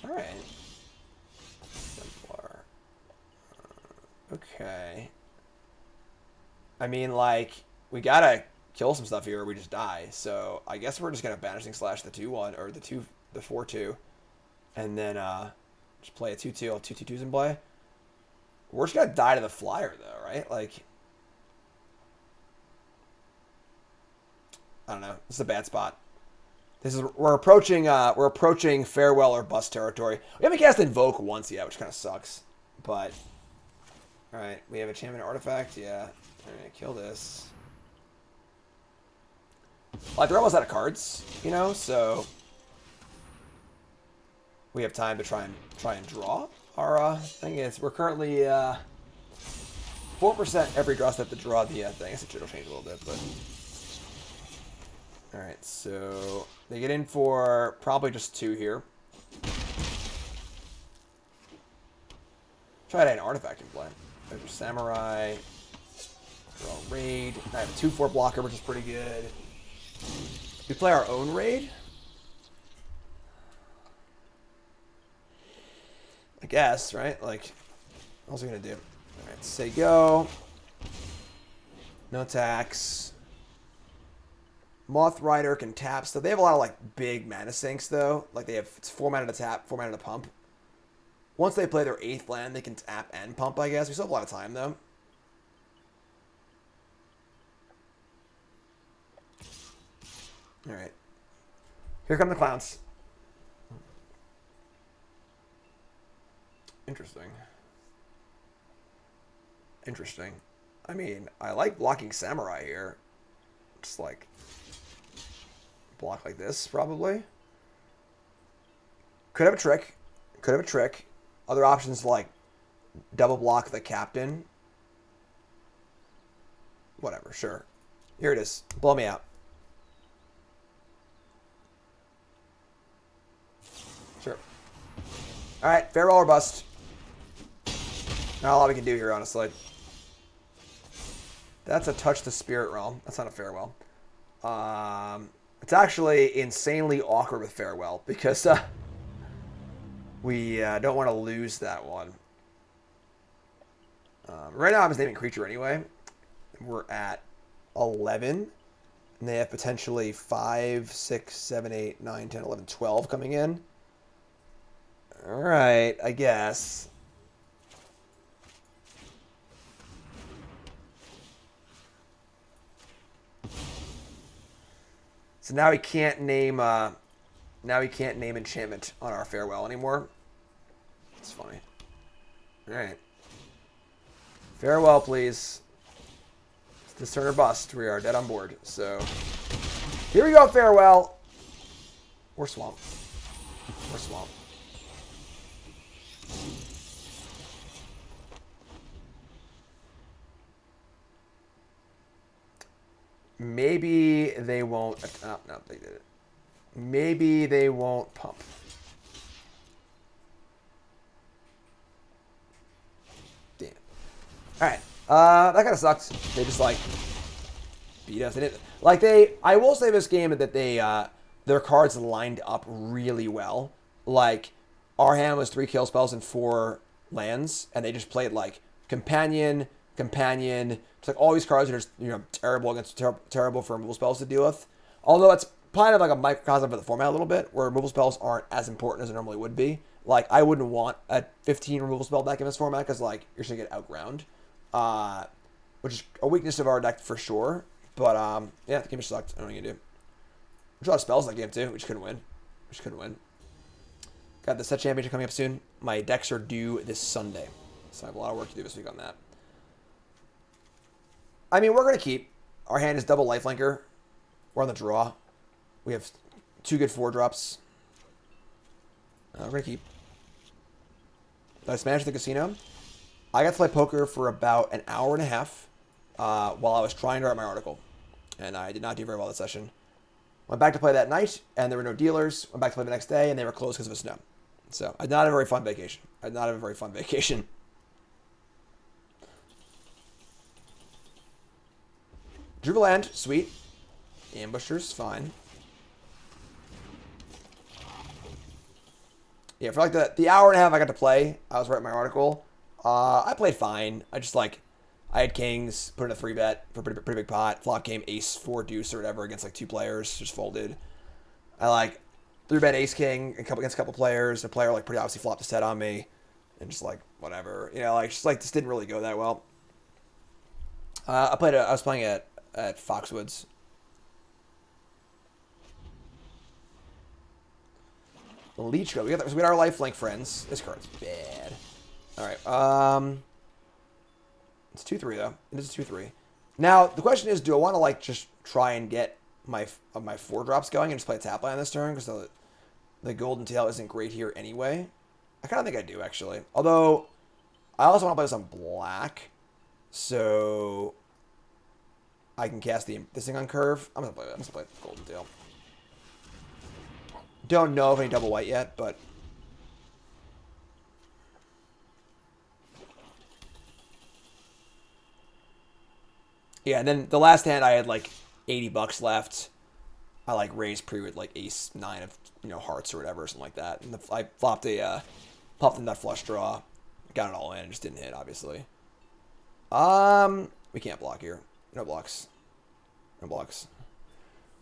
Alright. Simpler. Okay. I mean, like, we gotta kill some stuff here or we just die. So I guess we're just gonna Banishing Slash the 2/1 or the 4/2. And then just play a 2/2. All 2/2s in play. We're just gonna die to the Flyer though, right? Like, I don't know. This is a bad spot. We're approaching Farewell or Bust territory. We haven't cast Invoke once yet, which kind of sucks. But alright, we have a Enchantment Artifact, yeah. Alright, kill this. Like, they're almost out of cards, you know, so we have time to try and draw. Our thing is, we're currently 4% every draw step to draw the thing. I guess it'll change a little bit, but all right. So they get in for probably just 2 here. Try to add an artifact in play. There's a Samurai. Draw Raid. I have a 2/4 blocker, which is pretty good. We play our own Raid. I guess, right? Like, what else are we gonna do? Alright, say go. No attacks. Moth Rider can tap stuff. They have a lot of, like, big mana sinks, though. Like, it's 4 mana to tap, 4 mana to pump. Once they play their 8th land, they can tap and pump, I guess. We still have a lot of time, though. Alright. Here come the clowns. Interesting. I mean, I like blocking Samurai here. Just like block like this, probably. Could have a trick. Other options like double block the Captain. Whatever, sure. Here it is. Blow me out. Sure. Alright, Farewell or Bust. Not a lot we can do here, honestly. That's a Touch the Spirit Realm. That's not a Farewell. It's actually insanely awkward with Farewell because we don't want to lose that one. Right now I'm just naming creature anyway. We're at 11. And they have potentially 5, 6, 7, 8, 9, 10, 11, 12 coming in. Alright, I guess. So now we can't name enchantment on our Farewell anymore. It's funny. Alright. Farewell, please. This turn or bust. We are dead on board. So here we go, Farewell. Or Swamp. Or Swamp. Maybe they won't. Oh, no, they did it. Maybe they won't pump. Damn. All right. That kind of sucks. They just like beat us. They didn't, like I will say this game that they their cards lined up really well. Like our hand was 3 kill spells and 4 lands, and they just played like companion. It's like all these cards are just terrible against terrible for removal spells to deal with. Although it's kind of like a microcosm for the format a little bit, where removal spells aren't as important as they normally would be. Like I wouldn't want a 15 removal spell deck in this format because like you're just gonna get outground. Which is a weakness of our deck for sure. But yeah, the game just sucked. I don't know what you can do. There's a lot of spells in that game too. We just couldn't win. Got the set championship coming up soon. My decks are due this Sunday, so I have a lot of work to do this week on that. I mean, we're gonna keep. Our hand is double lifelinker. We're on the draw. We have 2 good 4-drops. We're gonna keep. Did I smash the casino? I got to play poker for about an hour and a half while I was trying to write my article. And I did not do very well that session. Went back to play that night, and there were no dealers. Went back to play the next day, and they were closed because of the snow. So I did not have a very fun vacation. Drew land, sweet. Ambushers, fine. Yeah, for like the hour and a half I got to play, I was writing my article. I played fine. I had kings, put in a 3-bet for a pretty big pot. Flop game ace 4 deuce or whatever against like 2 players, just folded. I like 3-bet ace king against a couple players. The player like pretty obviously flopped a set on me, and just like whatever, this didn't really go that well. I was playing at Foxwoods. Leech go. We got our lifelink friends. This card's bad. All right. It's 2-3 though. It is a 2-3. Now the question is, do I want to like just try and get my 4-drops going and just play tap land this turn because the golden tail isn't great here anyway? I kind of think I do actually. Although I also want to play this on black, so I can cast this thing on curve. I'm gonna play golden tail. Don't know of any double white yet, but yeah. And then the last hand, I had like $80 left. I like raised pre with like ace 9 of hearts or whatever, something like that. And I flopped a nut flush draw, got it all in, just didn't hit obviously. We can't block here. No blocks.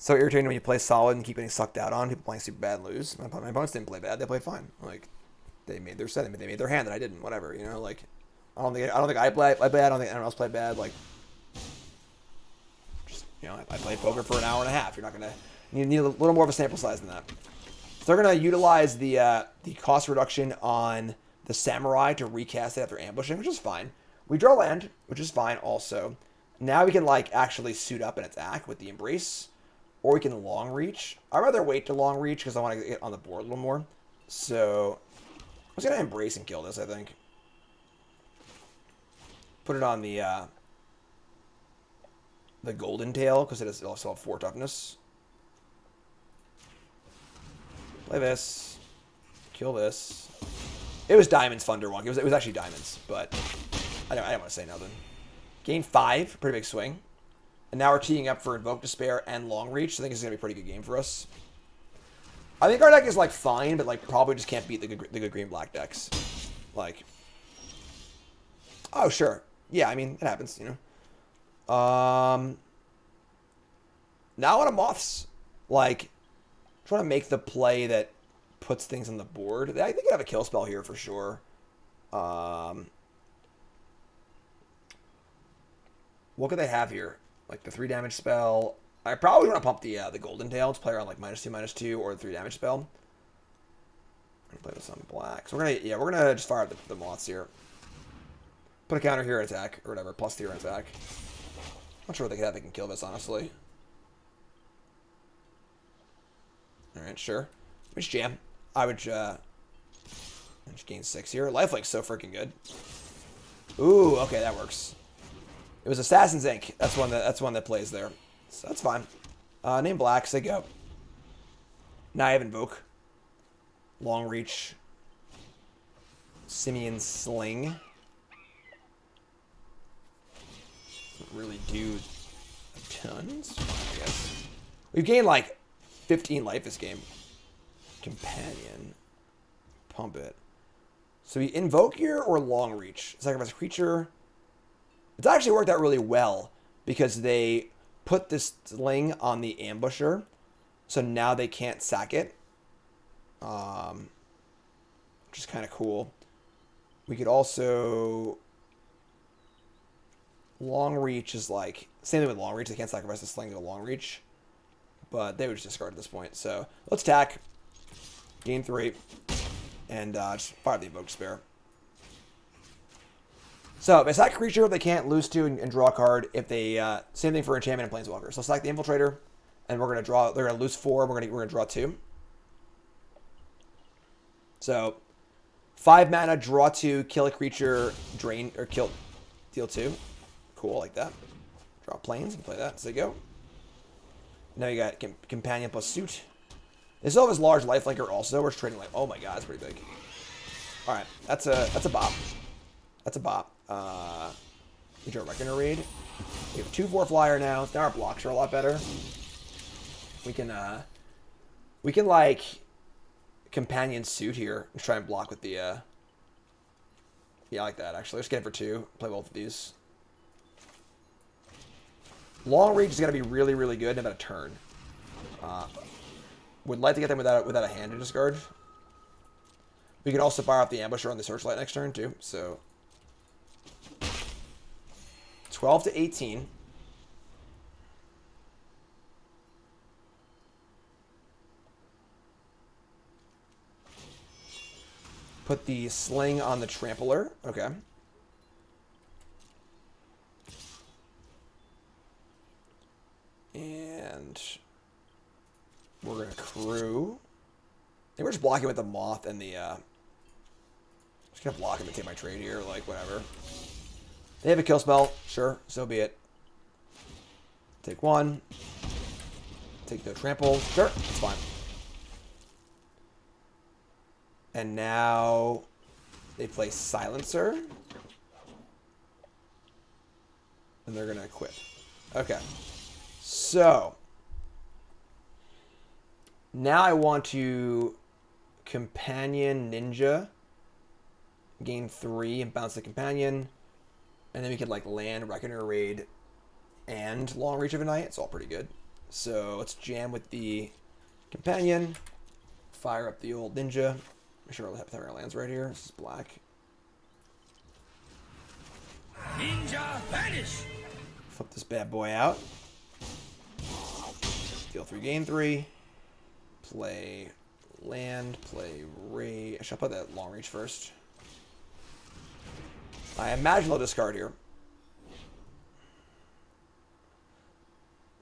So irritating when you play solid and keep getting sucked out on. People playing super bad lose. My opponents didn't play bad. They played fine. Like they made their set. They made their hand that I didn't. Whatever. Like I don't think I played bad. I don't think anyone else played bad. Like just I played poker for an hour and a half. You need a little more of a sample size than that. So they're gonna utilize the cost reduction on the samurai to recast it after ambushing, which is fine. We draw land, which is fine also. Now we can like actually suit up and attack with the embrace. Or we can long reach. I'd rather wait to long reach because I want to get on the board a little more. So I'm just gonna embrace and kill this, I think. Put it on the golden tail because it is also a 4 toughness. Play this. Kill this. It was diamonds Thunder Wonk. It was actually diamonds, but I don't want to say nothing. Gain 5, pretty big swing. And now we're teeing up for Invoke Despair and Long Reach. So I think it's going to be a pretty good game for us. I think our deck is, like, fine, but, like, probably just can't beat the good green-black decks. Like, oh, sure. Yeah, I mean, it happens, you know. Now I want to Moths. Like, trying to make the play that puts things on the board. I think I have a kill spell here for sure. What could they have here? Like the 3 damage spell. I probably want to pump the Golden Tail to play around like -2/-2 or the 3 damage spell. I'm gonna play with some black. So we're gonna just fire the Moths here. Put a counter here attack or whatever, +3 attack. Not sure what they can have. They can kill this honestly. All right, sure. Which jam? I would just gain 6 here. Lifelink's so freaking good. Ooh, okay, that works. It was Assassin's Ink. That's one that plays there. So that's fine. Name black, say go. Now I have Invoke. Long Reach. Simian Sling. Doesn't really do a ton. It's fine, I guess. We've gained like 15 life this game. Companion. Pump it. So we Invoke here or Long Reach? Sacrifice a creature. It's actually worked out really well because they put this Sling on the Ambusher. So now they can't sack it. Which is kind of cool. We could also... Long Reach is like... Same thing with Long Reach. They can't sacrifice the Sling to a Long Reach. But they would just discard at this point. So let's attack. Gain 3. And just fire the Invoke Despair. So, if sack a creature, they can't lose to and draw a card. If they, same thing for enchantment and planeswalker. So select the Infiltrator, and we're gonna draw. They're gonna lose 4. We're gonna draw 2. So, 5 mana, draw 2, kill a creature, drain or deal 2. Cool, like that. Draw planes and play that. So go. Now you got companion plus suit. They still have this large lifelinker also. We're trading like, oh my god, it's pretty big. All right, that's a bop. That's a bop. We draw Reckoner Raid. We have a 2/4 flyer now. Now our blocks are a lot better. We can like companion suit here and try and block with the yeah, I like that actually. Let's get it for 2. Play both of these. Long Reach is gonna be really, really good in about a turn. Would like to get them without a hand to discard. We can also fire off the Ambusher on the Searchlight next turn too. So 12 to 18. Put the Sling on the Trampler. Okay. And we're going to crew. I think we're just blocking with the Moth and the... just going to block him and take my trade here. Like, whatever. They have a kill spell. Sure, so be it. Take 1. Take the trample. Sure, it's fine. And now they play Silencer. And they're going to equip. Okay. So. Now I want to Companion Ninja. Gain 3 and bounce the Companion. And then we could like land Reckoner Raid and Long Reach of a Night. It's all pretty good. So let's jam with the Companion. Fire up the old Ninja. Make sure all the our lands right here. This is black. Ninja vanish. Flip this bad boy out. Deal 3, gain 3. Play land. Play raid. I should play that Long Reach first. I imagine they'll discard here.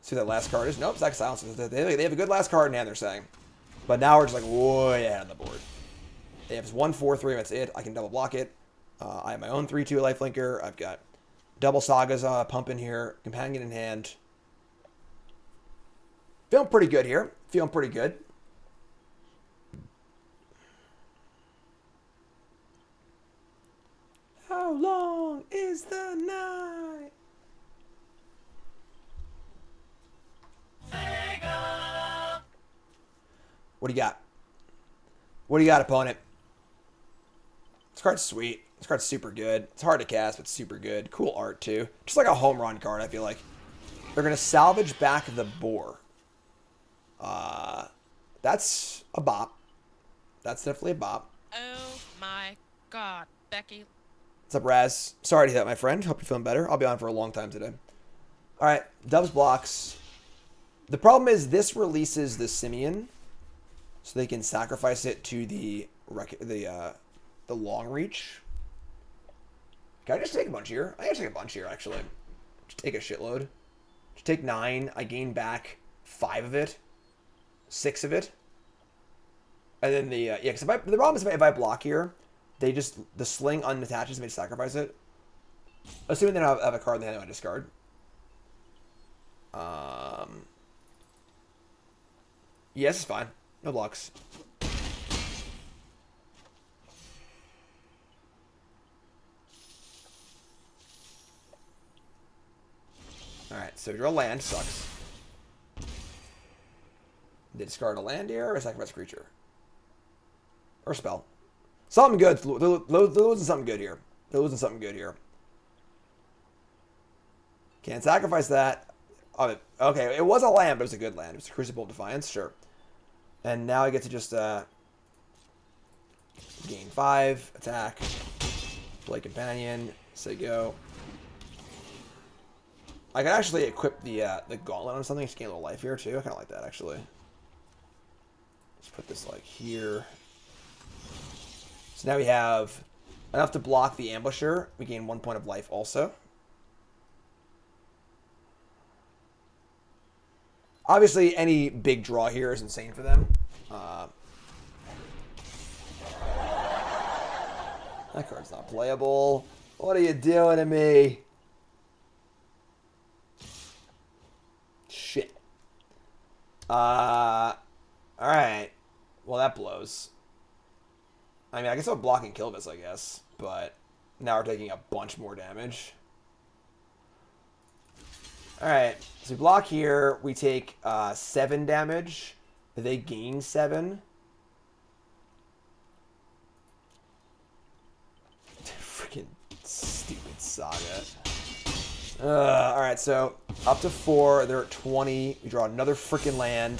See what that last card is? Nope, it's like Silence. They have a good last card in hand, they're saying. But now we're just like way ahead on the board. They have 1/4/3, that's it. I can double block it. I have my own 3/2 lifelinker. I've got double Sagas pumping here. Companion in hand. Feeling pretty good here. Feeling pretty good. How long is the night? What do you got? What do you got, opponent? This card's sweet. This card's super good. It's hard to cast, but super good. Cool art, too. Just like a home run card, I feel like. They're going to salvage back the boar. That's a bop. That's definitely a bop. Oh my God, Becky. What's up, Raz? Sorry to hear that, my friend. Hope you're feeling better. I'll be on for a long time today. All right, Dubs blocks. The problem is this releases the Simeon, so they can sacrifice it to the long reach. Can I just take a bunch here? I can take a bunch here, actually. Just take a shitload. Just take 9. I gain back 5 of it. 6 of it. And then the, yeah, because the problem is if I block here, they just, the sling unattaches and they sacrifice it. Assuming they don't have a card in the hand I discard. Yes, it's fine. No blocks. Alright, so draw land. Sucks. They discard a land here or sacrifice a creature? Or spell. Something good. They're losing something good here. They're losing something good here. Can't sacrifice that. Oh, okay, it was a land, but it was a good land. It was a Crucible of Defiance, sure. And now I get to just gain 5, attack, play Companion, say go. I can actually equip the Gauntlet on something, just gain a little life here too. I kind of like that actually. Let's put this like here. So now we have enough to block the Ambusher. We gain 1 point of life also. Obviously, any big draw here is insane for them. That card's not playable. What are you doing to me? Shit. Alright. Well, that blows. I mean, I guess I'm blocking Kilvis, I guess. But now we're taking a bunch more damage. Alright, so we block here, we take 7 damage, they gain 7. Freaking stupid Saga. Alright, so up to 4, they're at 20, we draw another freaking land,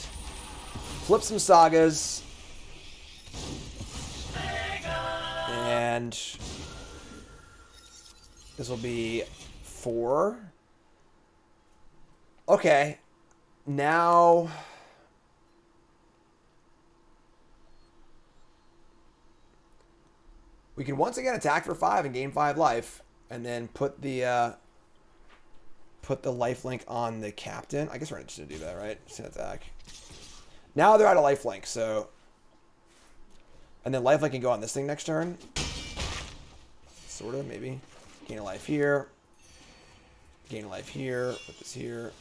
flip some Sagas, and this will be 4. Okay, now we can once again attack for 5 and gain 5 life, and then put the lifelink on the captain. I guess we're just gonna do that, right? Just attack. Now they're out of lifelink, so, and then lifelink can go on this thing next turn. Sort of, maybe. Gain a life here. Gain a life here. Put this here.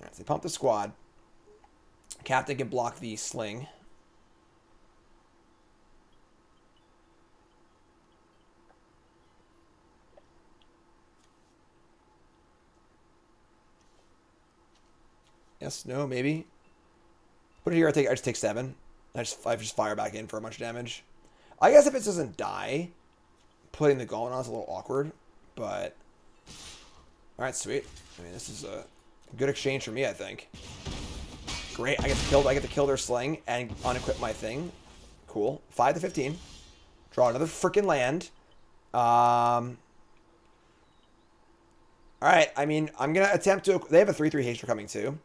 Alright, so they pump the squad. Captain can block the sling. Yes, no, maybe. Put it here, I just take 7. I just fire back in for a bunch of damage. I guess if it doesn't die, putting the Gauntlet on is a little awkward, but alright, sweet. I mean, this is a good exchange for me, I think. Great, I get to kill their sling and unequip my thing. Cool. 5 to 15. Draw another freaking land. Alright, I mean, I'm gonna attempt to, they have a 3/3 haster coming too.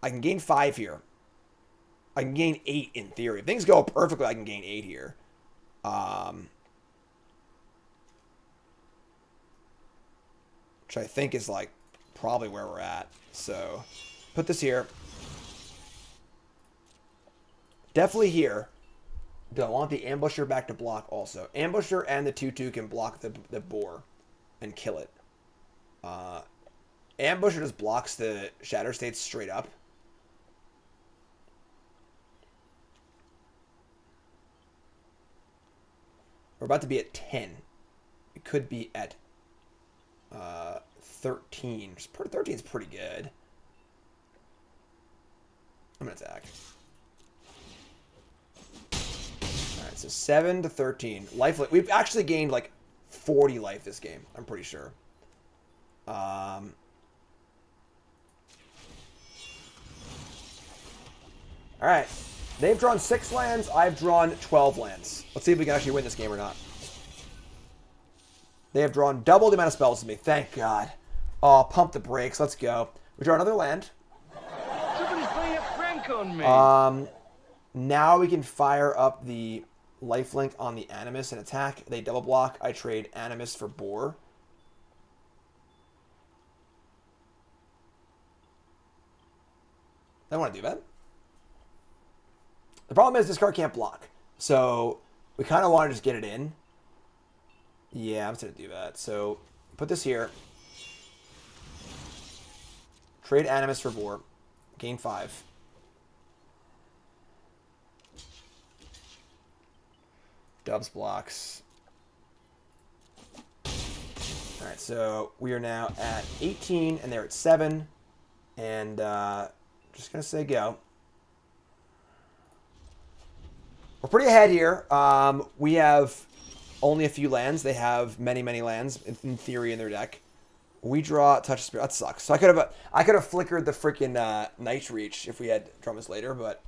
I can gain 5 here. I can gain 8 in theory. If things go perfectly, I can gain 8 here. Which I think is like probably where we're at. So put this here. Definitely here. Do I want the Ambusher back to block also? Ambusher and the 2/2 can block the boar and kill it. Ambusher just blocks the Shatter States straight up. We're about to be at 10. It could be at 13. 13 is pretty good. I'm going to attack. Alright, so 7 to 13. Life. We've actually gained like 40 life this game. I'm pretty sure. Alright. They've drawn 6 lands. I've drawn 12 lands. Let's see if we can actually win this game or not. They have drawn double the amount of spells as me. Thank God. Oh, pump the brakes. Let's go. We draw another land. Somebody's playing a prank on me. Now we can fire up the lifelink on the Animus and attack. They double block. I trade Animus for Boar. I don't want to do that. The problem is this card can't block. So we kind of want to just get it in. Yeah, I'm just going to do that. So put this here. Trade Animus for Boar. Gain 5. Dubs blocks. Alright, so we are now at 18 and they're at 7. And just going to say go. We're pretty ahead here. We have only a few lands. They have many, many lands in theory in their deck. We draw Touch Spirit. That sucks. So I could have flickered the freaking Night's Reach if we had Drummers later, but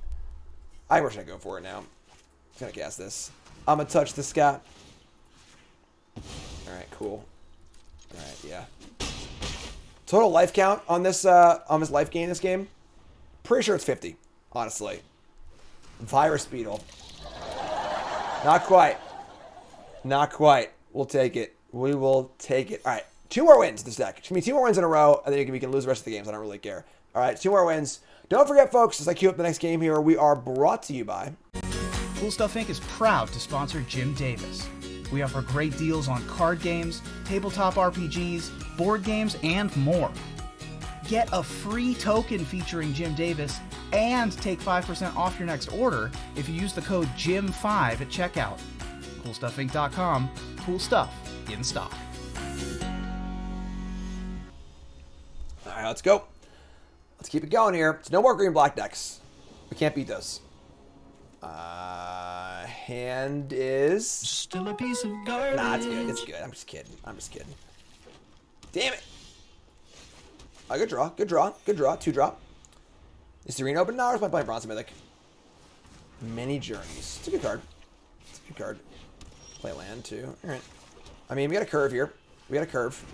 I wish I'd go for it now. I'm gonna cast this. I'm gonna touch this guy. All right, cool. All right, yeah. Total life count on this life gain in this game. Pretty sure it's 50. Honestly. Virus Beetle. Not quite. Not quite. We'll take it. We will take it. All right. 2 more wins this deck. Which means 2 more wins in a row, and then we can lose the rest of the games. I don't really care. All right, 2 more wins. Don't forget, folks, as I queue up the next game here, we are brought to you by... Cool Stuff Inc. is proud to sponsor Jim Davis. We offer great deals on card games, tabletop RPGs, board games, and more. Get a free token featuring Jim Davis and take 5% off your next order if you use the code JIM5 at checkout. CoolStuffInc.com. Cool stuff in stock. All right, let's go. Let's keep it going here. It's no more green-black decks. We can't beat those. Hand is... Still a piece of garbage. Nah, it's good. It's good. I'm just kidding. I'm just kidding. Damn it. Good draw. Good draw. Good draw. 2 drop. Is the arena open now or is my playing Bronze Mythic? Many Journeys. It's a good card. It's a good card. Play land too. Alright. I mean, we got a curve here. We got a curve.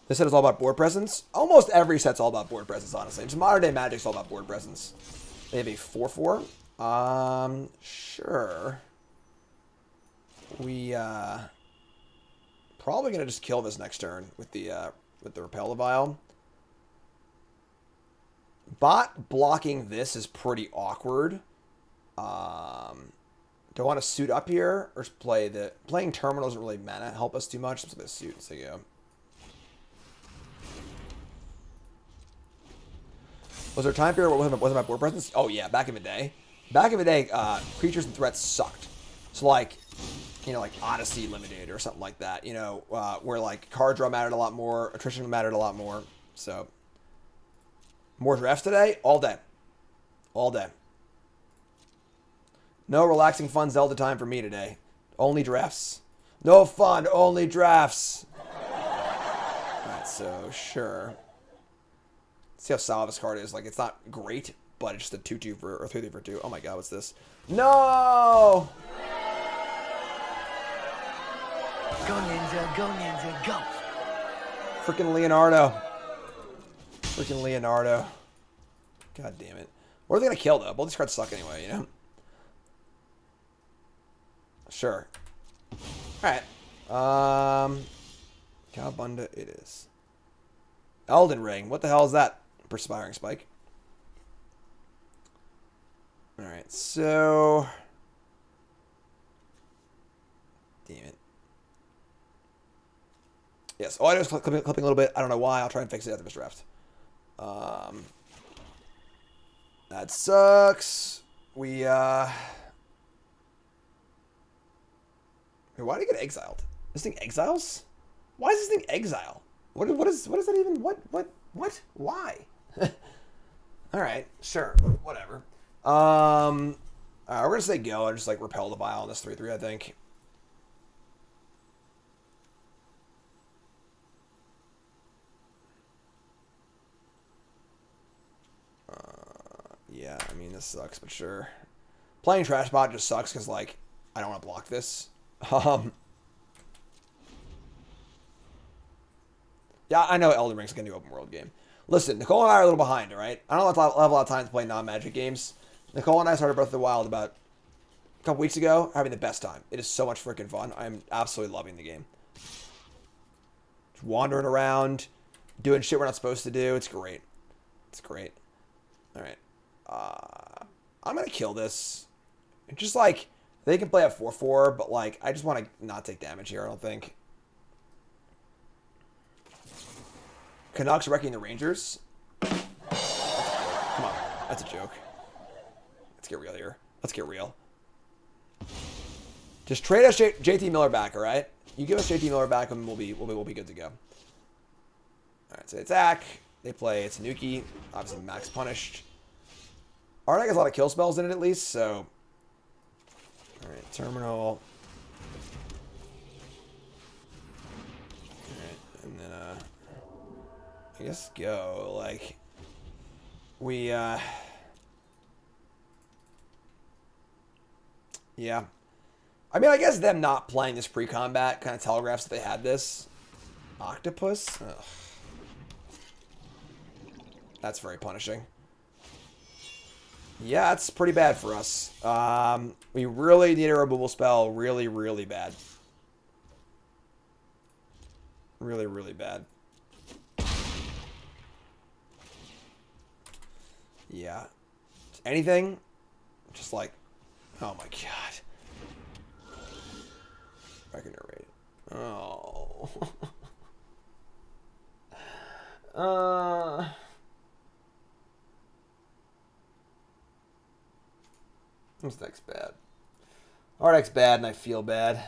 This set is all about board presence. Almost every set's all about board presence, honestly. Just modern day Magic's all about board presence. They have a 4/4. Sure. We probably gonna just kill this next turn with the Repel Vial. Bot blocking this is pretty awkward. Do I want to suit up here or just play the playing Terminal doesn't really help us too much. Let's play suit. So go. Was there a time period where it wasn't about board presence? Oh yeah, back in the day. Back in the day, creatures and threats sucked. So like, you know, like Odyssey Limited or something like that. You know, where like card draw mattered a lot more, attrition mattered a lot more. So more drafts today, all day, all day. No relaxing, fun Zelda time for me today. Only drafts. No fun, only drafts. All right, so sure. See how solid this card is. Like, it's not great, but it's just a 2/2 for, or 3/3 for 2. Oh my god, what's this? No! Go Ninja, go Ninja, go. Freaking Leonardo. Freaking Leonardo. God damn it. What are they gonna kill, though? Both these cards suck anyway, you know? Sure. Alright. Calbunda it is. Elden Ring. What the hell is that? Perspiring Spike. Alright, so... Damn it. Yes, audio is clipping a little bit. I don't know why. I'll try and fix it after this draft. That sucks. We, Why did it get exiled? This thing exiles? Why is this thing exile? What is that even? What? Why? All right, sure, whatever. All right, we're gonna say go and just like repel the Vile on this 3/3. I think. Yeah, I mean this sucks, but sure. Playing Trash Bot just sucks because like I don't want to block this. Yeah, I know Elden Ring's gonna do open world game. Listen, Nicole and I are a little behind, all right? I don't have a lot of time to play non-Magic games. Nicole and I started Breath of the Wild about a couple weeks ago, having the best time. It is so much freaking fun. I'm absolutely loving the game. Just wandering around, doing shit we're not supposed to do. It's great. It's great. All right. I'm going to kill this. Just like, they can play at 4/4, but like, I just want to not take damage here, I don't think. Canucks wrecking the Rangers. Come on. That's a joke. Let's get real here. Let's get real. Just trade us JT Miller back, all right? You give us JT Miller back, and we'll be good to go. All right, so they attack. They play Tanuki. Obviously, max punished. Our deck has a lot of kill spells in it, at least. So, all right, terminal. All right, and then I guess go like we yeah. I mean, I guess them not playing this pre-combat kind of telegraphs that they had this. Octopus? Ugh. That's very punishing. Yeah, that's pretty bad for us. We really need a removal spell really, really bad. Really, really bad. Yeah. Anything? Just like, oh my god. Reckoner rate. Oh. This deck's bad. Our deck's bad and I feel bad.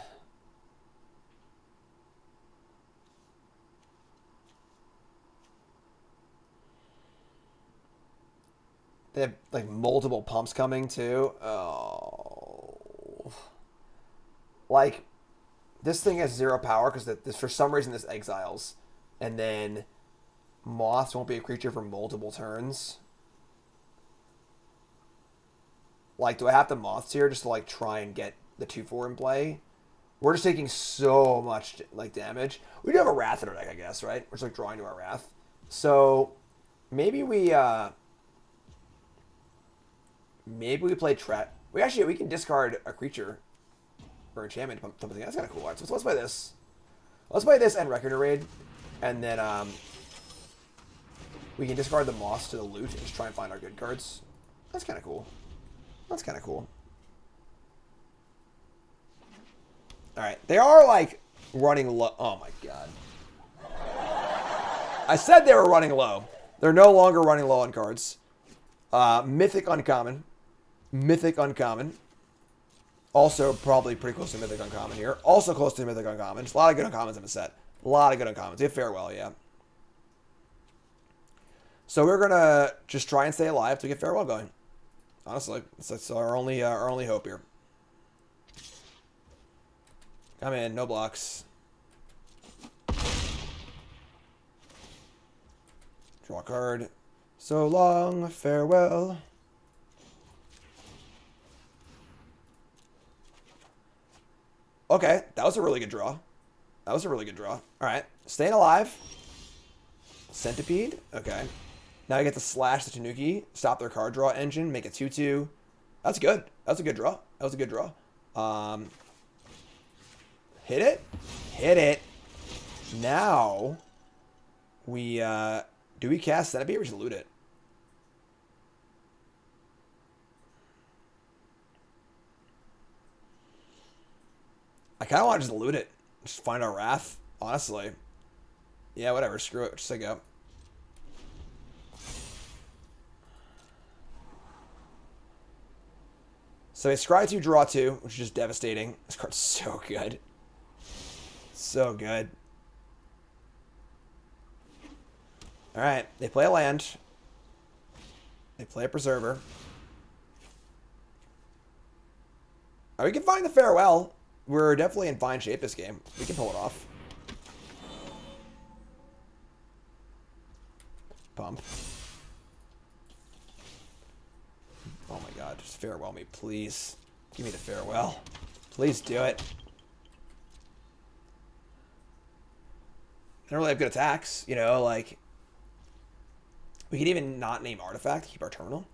They have like multiple pumps coming too. Oh. Like, this thing has 0 power because this for some reason this exiles. And then Moths won't be a creature for multiple turns. Like, do I have the Moths here just to like try and get the 2/4 in play? We're just taking so much like damage. We do have a Wrath in our deck, I guess, right? We're just like drawing to our Wrath. So maybe we play Trap. We can discard a creature or enchantment. That's kind of cool. All right, so let's play this. Let's play this and Reckoner Raid, and then we can discard the Moss to the loot and just try and find our good cards. That's kind of cool. That's kind of cool. All right, they are like running low. Oh my god! I said they were running low. They're no longer running low on cards. Mythic uncommon. Mythic uncommon. Also probably pretty close to Mythic uncommon here. Also close to Mythic uncommon. Just a lot of good uncommons in the set. A lot of good uncommons. We have Farewell, yeah. So we're gonna just try and stay alive to get Farewell going. Honestly, that's our only hope here. Come in, no blocks. Draw a card. So long, farewell. Okay, that was a really good draw. That was a really good draw. All right, staying alive. Centipede. Okay. Now I get to slash the Tanuki, stop their card draw engine, make it 2/2. That's good. That was a good draw. That was a good draw. Hit it. Hit it. Now we do we cast Centipede or we just loot it? I kind of want to just loot it. Just find our Wrath, honestly. Yeah, whatever. Screw it. Just say go. So they scry 2, draw 2, which is just devastating. This card's so good. So good. Alright, they play a land. They play a Preserver. We can find the Farewell. We're definitely in fine shape this game. We can pull it off. Pump. Oh my god, just Farewell me, please. Give me the Farewell. Please do it. I don't really have good attacks, you know, like... We could even not name Artifact to keep our terminal.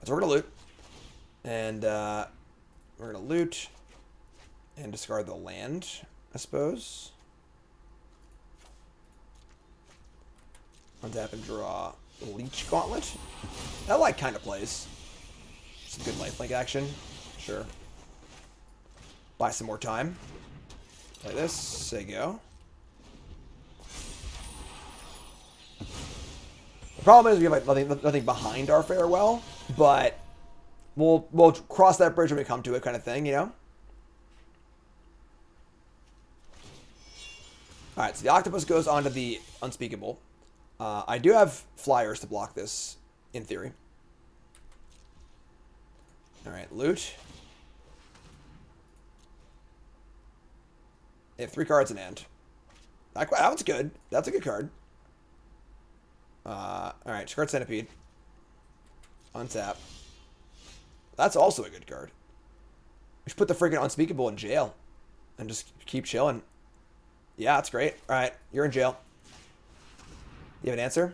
So we're going to loot. And, we're going to loot. And discard the land, I suppose. Untap and draw Leech Gauntlet. That, like, kind of plays. Some good lifelink action. Sure. Buy some more time. Play this. Say go. The problem is we have like nothing behind our Farewell, but we'll cross that bridge when we come to it, kind of thing, you know. All right, so the Octopus goes onto the Unspeakable. I do have flyers to block this, in theory. All right, loot. They have 3 cards in hand. That one's good. That's a good card. Alright, discard Centipede. Untap. That's also a good card. We should put the freaking Unspeakable in jail. And just keep chilling. Yeah, that's great. Alright, you're in jail. You have an answer?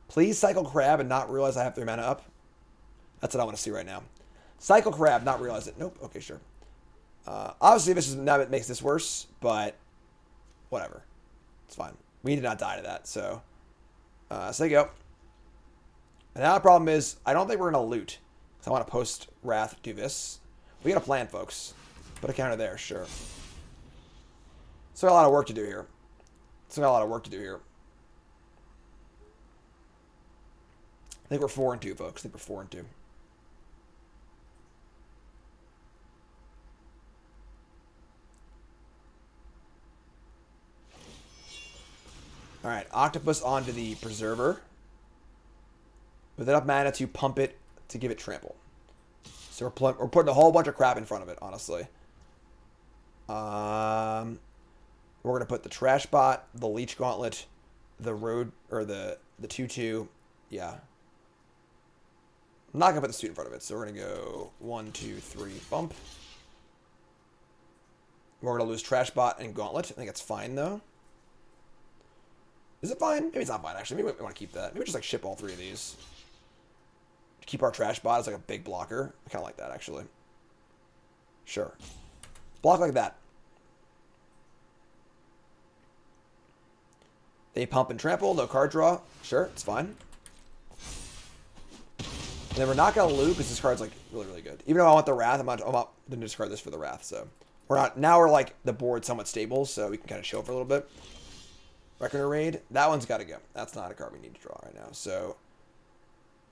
Please cycle Crab and not realize I have 3 mana up. That's what I want to see right now. Cycle Crab, not realize it. Nope. Okay, sure. Obviously, this is now it makes this worse, but whatever. It's fine. We did not die to that, so there you go. And now the problem is, I don't think we're going to loot. Because I want to post Wrath, do this. We got a plan, folks. Put a counter there, sure. Still got a lot of work to do here. I think we're 4-2, folks. I think we're 4-2. Alright, Octopus onto the Preserver. With enough mana to pump it to give it trample. So we're putting a whole bunch of crap in front of it, honestly. We're going to put the Trash Bot, the Leech Gauntlet, the Road, or the 2-2. Yeah. I'm not going to put the suit in front of it, so we're going to go 1, 2, 3, bump. We're going to lose Trash Bot and Gauntlet. I think it's fine, though. Is it fine? Maybe it's not fine, actually. Maybe we want to keep that. Maybe we just, like, ship all 3 of these. Keep our Trash Bot as, like, a big blocker. I kind of like that, actually. Sure. Block like that. They pump and trample. No card draw. Sure, it's fine. And then we're not going to loot because this card's, like, really, really good. Even though I want the Wrath, I'm not going to discard this for the Wrath, so. We're not. Now we're, like, the board's somewhat stable, so we can kind of chill for a little bit. Reckoner Raid. That one's got to go. That's not a card we need to draw right now. So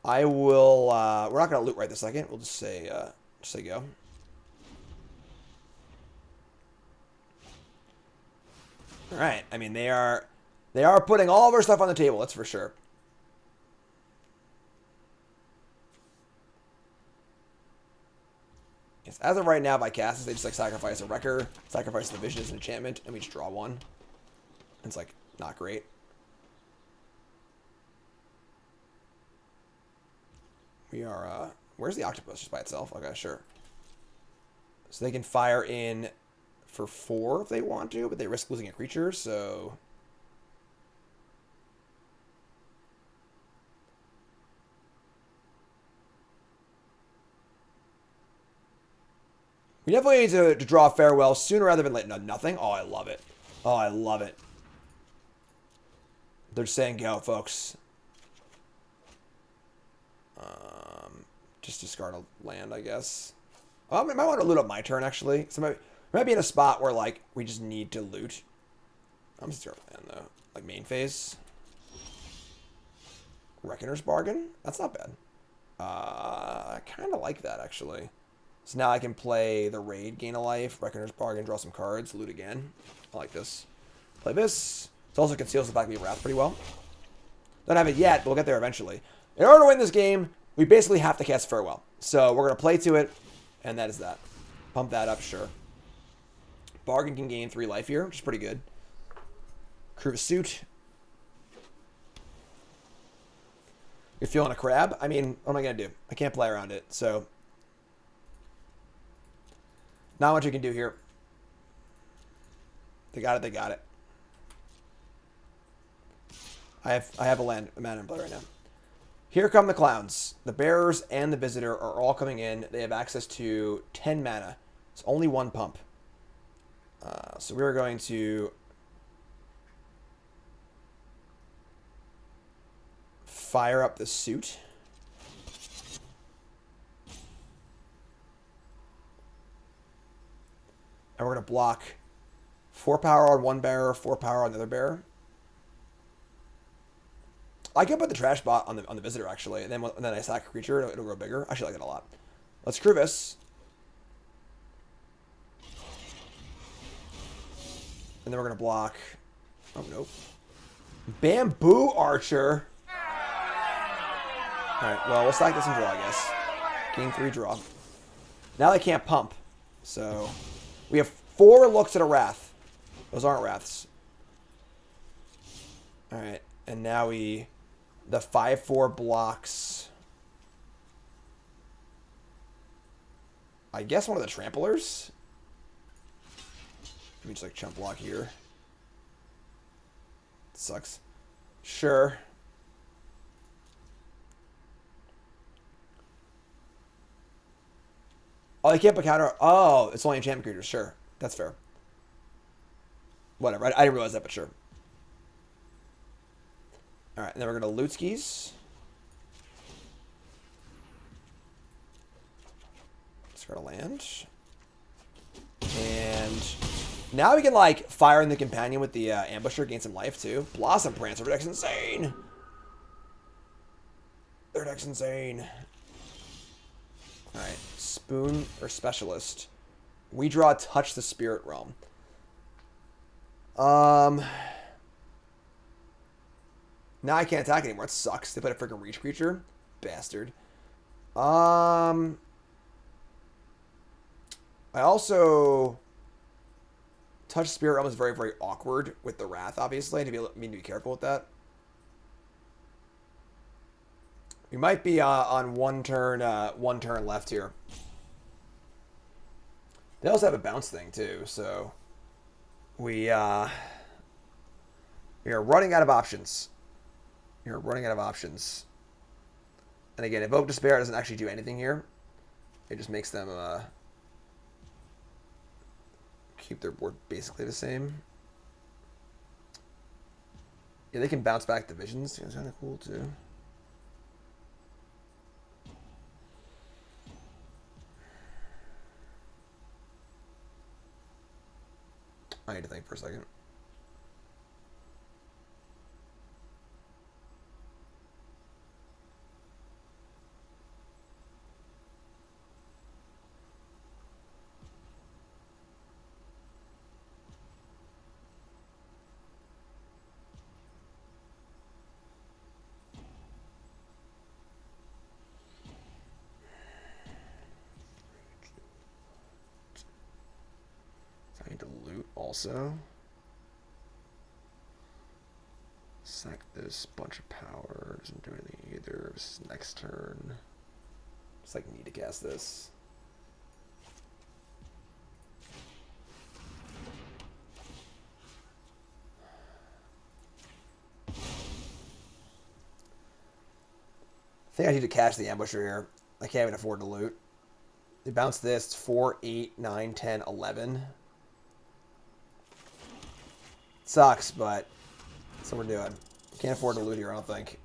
I will. We're not going to loot right this second. We'll just say go. All right. I mean, they are putting all of our stuff on the table. That's for sure. Yes, as of right now, by cast, they just like sacrifice a Wrecker, sacrifice the Vision as an enchantment, and we just draw one. It's like. Not great. We are, where's the Octopus? Just by itself? Okay, sure. So they can fire in for 4 if they want to, but they risk losing a creature, so... We definitely need to draw Farewell sooner rather than later. No, nothing? Oh, I love it. Oh, I love it. They're saying go, folks. Just discard a land, I guess. I might want to loot up my turn, actually. So we might be in a spot where, like, we just need to loot. I'm just discarding land, though. Like, main phase. Reckoner's Bargain? That's not bad. I kind of like that, actually. So now I can play the Raid, gain a life. Reckoner's Bargain, draw some cards, loot again. I like this. Play this. It also conceals the fact we have Wrath pretty well. Don't have it yet, but we'll get there eventually. In order to win this game, we basically have to cast Farewell. So we're going to play to it, and that is that. Pump that up, sure. Bargain can gain 3 life here, which is pretty good. Crew of Suit. You're feeling a crab? I mean, what am I going to do? I can't play around it, so... Not much you can do here. They got it, they got it. I have a mana in play right now. Here come the clowns. The bearers and the visitor are all coming in. They have access to 10 mana. It's only 1 pump. So we're going to fire up the suit. And we're going to block 4 power on one bearer, 4 power on the other bearer. I could put the trash bot on the visitor, actually, and then I sack a creature, it'll grow bigger. I actually like it a lot. Let's crew this. And then we're going to block... Oh, nope. Bamboo Archer. Alright, well, we'll stack this and draw, I guess. Game 3 draw. Now they can't pump. So, we have 4 looks at a Wrath. Those aren't Wraths. Alright, and now we... The 5/4 blocks... I guess one of the Tramplers? Let me just, like, chump block here. Sucks. Sure. Oh, they can't put counter... Oh, it's only enchantment creatures. Sure. That's fair. Whatever. I didn't realize that, but sure. Alright, and then we're going to loot skis. Discard a land. And now we can, like, fire in the companion with the ambusher, gain some life, too. Blossom Prancer. Their deck's insane. Their deck's insane. Alright, Spoon or Specialist. We draw Touch the Spirit Realm. Now I can't attack anymore. It sucks. They put a freaking reach creature. Bastard. I also... Touch Spirit Realm is very, very awkward with the Wrath, obviously. I need to be careful with that. We might be on one turn left here. They also have a bounce thing, too, so... We are running out of options. You're running out of options. And again, Evoke Despair doesn't actually do anything here. It just makes them keep their board basically the same. Yeah, they can bounce back divisions. It's kind of cool too. I need to think for a second. I need to loot also. Sack this bunch of power. Doesn't do anything either. This next turn. Just like need to cast this. I think I need to catch the ambusher here. I can't even afford to loot. They bounce this. It's 4, 8, 9, 10, 11. Sucks, but that's what we're doing. Can't afford to loot here, I don't think.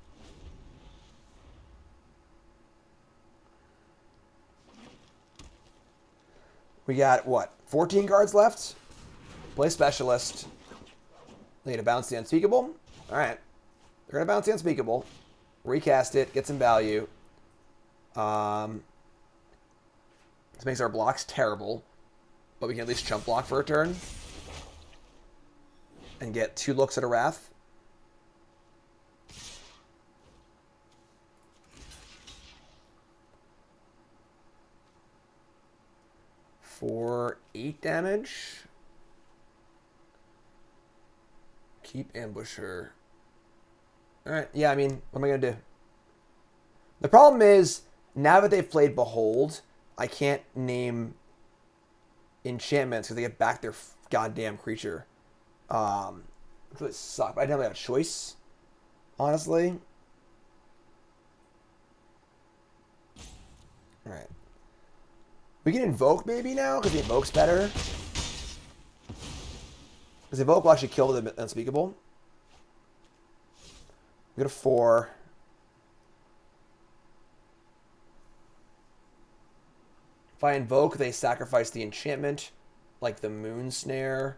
We got, what, 14 cards left? Play Specialist. They need to bounce the Unspeakable. Alright. They're going to bounce the Unspeakable. Recast it. Get some value. This makes our blocks terrible. But we can at least chump block for a turn. and get 2 looks at a Wrath. For 8 damage. Keep Ambusher. Alright, yeah, I mean, what am I going to do? The problem is, now that they've played Behold, I can't name enchantments because they get back their goddamn creature. It really sucks, but I definitely have a choice, honestly. Alright. We can Invoke maybe now, because the Invoke's better. Because the Invoke will actually kill the Unspeakable. We go to 4. If I Invoke, they sacrifice the enchantment, like the Moon Snare.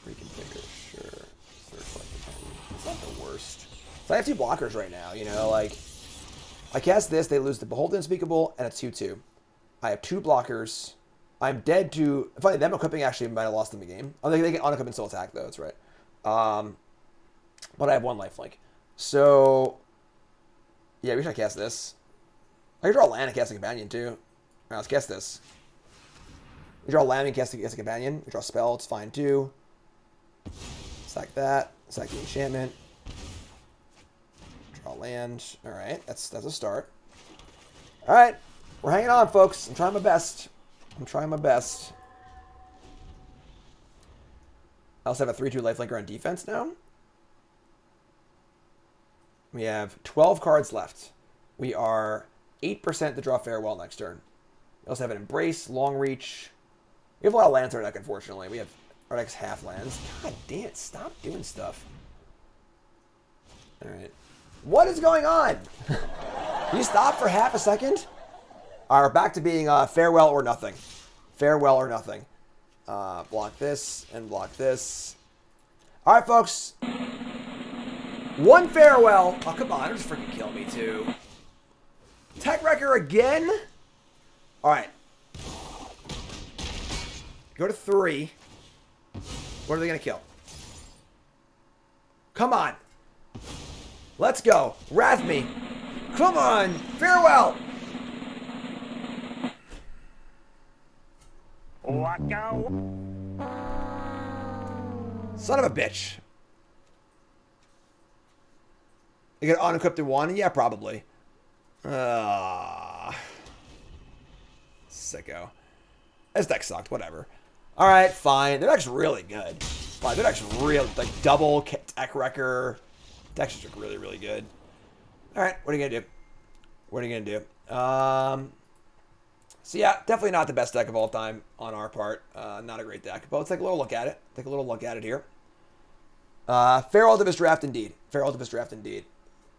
Reconfigure, sure. It's not the worst. So I have 2 blockers right now, you know, like... I cast this, they lose the Behold Unspeakable, and a 2/2. I have 2 blockers. I'm dead to... Funny, them equipping actually might have lost them the game. Oh, they can unequip and still attack, though, that's right. But I have 1 lifelink. So... Yeah, we should cast this. I can draw a land and cast a companion, too. Alright, let's cast this. We draw a land and cast a companion. We draw a spell, it's fine, too. Sack that. Sack the enchantment. Draw land. Alright, that's a start. Alright, we're hanging on, folks. I'm trying my best. I'm trying my best. I also have a 3/2 lifelinker on defense now. We have 12 cards left. We are 8% to draw Farewell next turn. We also have an Embrace, Long Reach. We have a lot of lands in our deck, unfortunately. We have our deck's half lands. God damn it, stop doing stuff. Alright. What is going on? Can you stop for half a second? Alright, we're back to being Farewell or Nothing. Farewell or Nothing. Block this and block this. Alright, folks. 1 Farewell. Oh, come on. Just freaking kill me, too. Tech Wrecker again? Alright. Go to 3. What are they going to kill? Come on. Let's go. Wrath me. Come on. Farewell. Son of a bitch. You get unequipped 1? Yeah, probably. Sicko. This deck sucked. Whatever. Alright, fine. Their deck's really good. Fine, their deck's real. Like, double Tech Wrecker. Deck's just really, really good. Alright, what are you going to do? What are you going to do? So yeah, definitely not the best deck of all time on our part. Not a great deck. But let's take a little look at it. Take a little look at it here. Farewell to this draft indeed. Farewell to this draft indeed.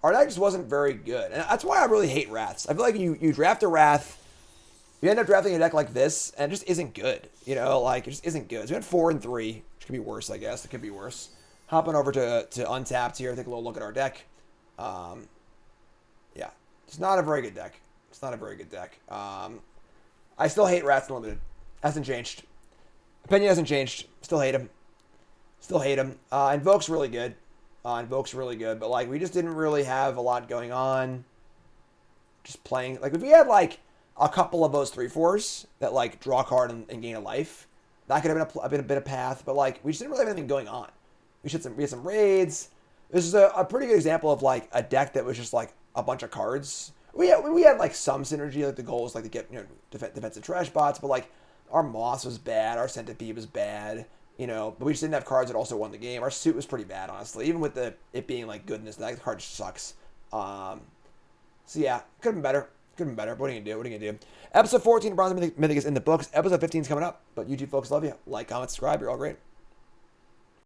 Our deck just wasn't very good. And that's why I really hate Wraths. I feel like you draft a Wrath, you end up drafting a deck like this, and it just isn't good. You know, like, it just isn't good. So we had 4 and 3, which could be worse, I guess. It could be worse. Hopping over to Untapped here, take a little look at our deck. Yeah, it's not a very good deck. It's not a very good deck. I still hate Wraths Unlimited. Hasn't changed. Opinion hasn't changed. Still hate him. Still hate him. Invoke's really good. Invoke's really good, but like we just didn't really have a lot going on. Just playing, like if we had like a couple of those 3/4s that like draw a card and gain a life, that could have been a bit of path. But like we just didn't really have anything going on. We had some raids. This is a pretty good example of like a deck that was just like a bunch of cards. We had like some synergy. Like the goal was like to get defensive trash bots, but like our Moss was bad, our Centipede was bad. But we just didn't have cards that also won the game. Our suit was pretty bad, honestly. Even with it being like good in this deck, the card just sucks. So yeah, could have been better. Could have been better. But what are you gonna do? What are you gonna do? Episode 14 of Bronze Mythic is in the books. Episode 15 is coming up. But YouTube folks love you. Like, comment, subscribe. You're all great.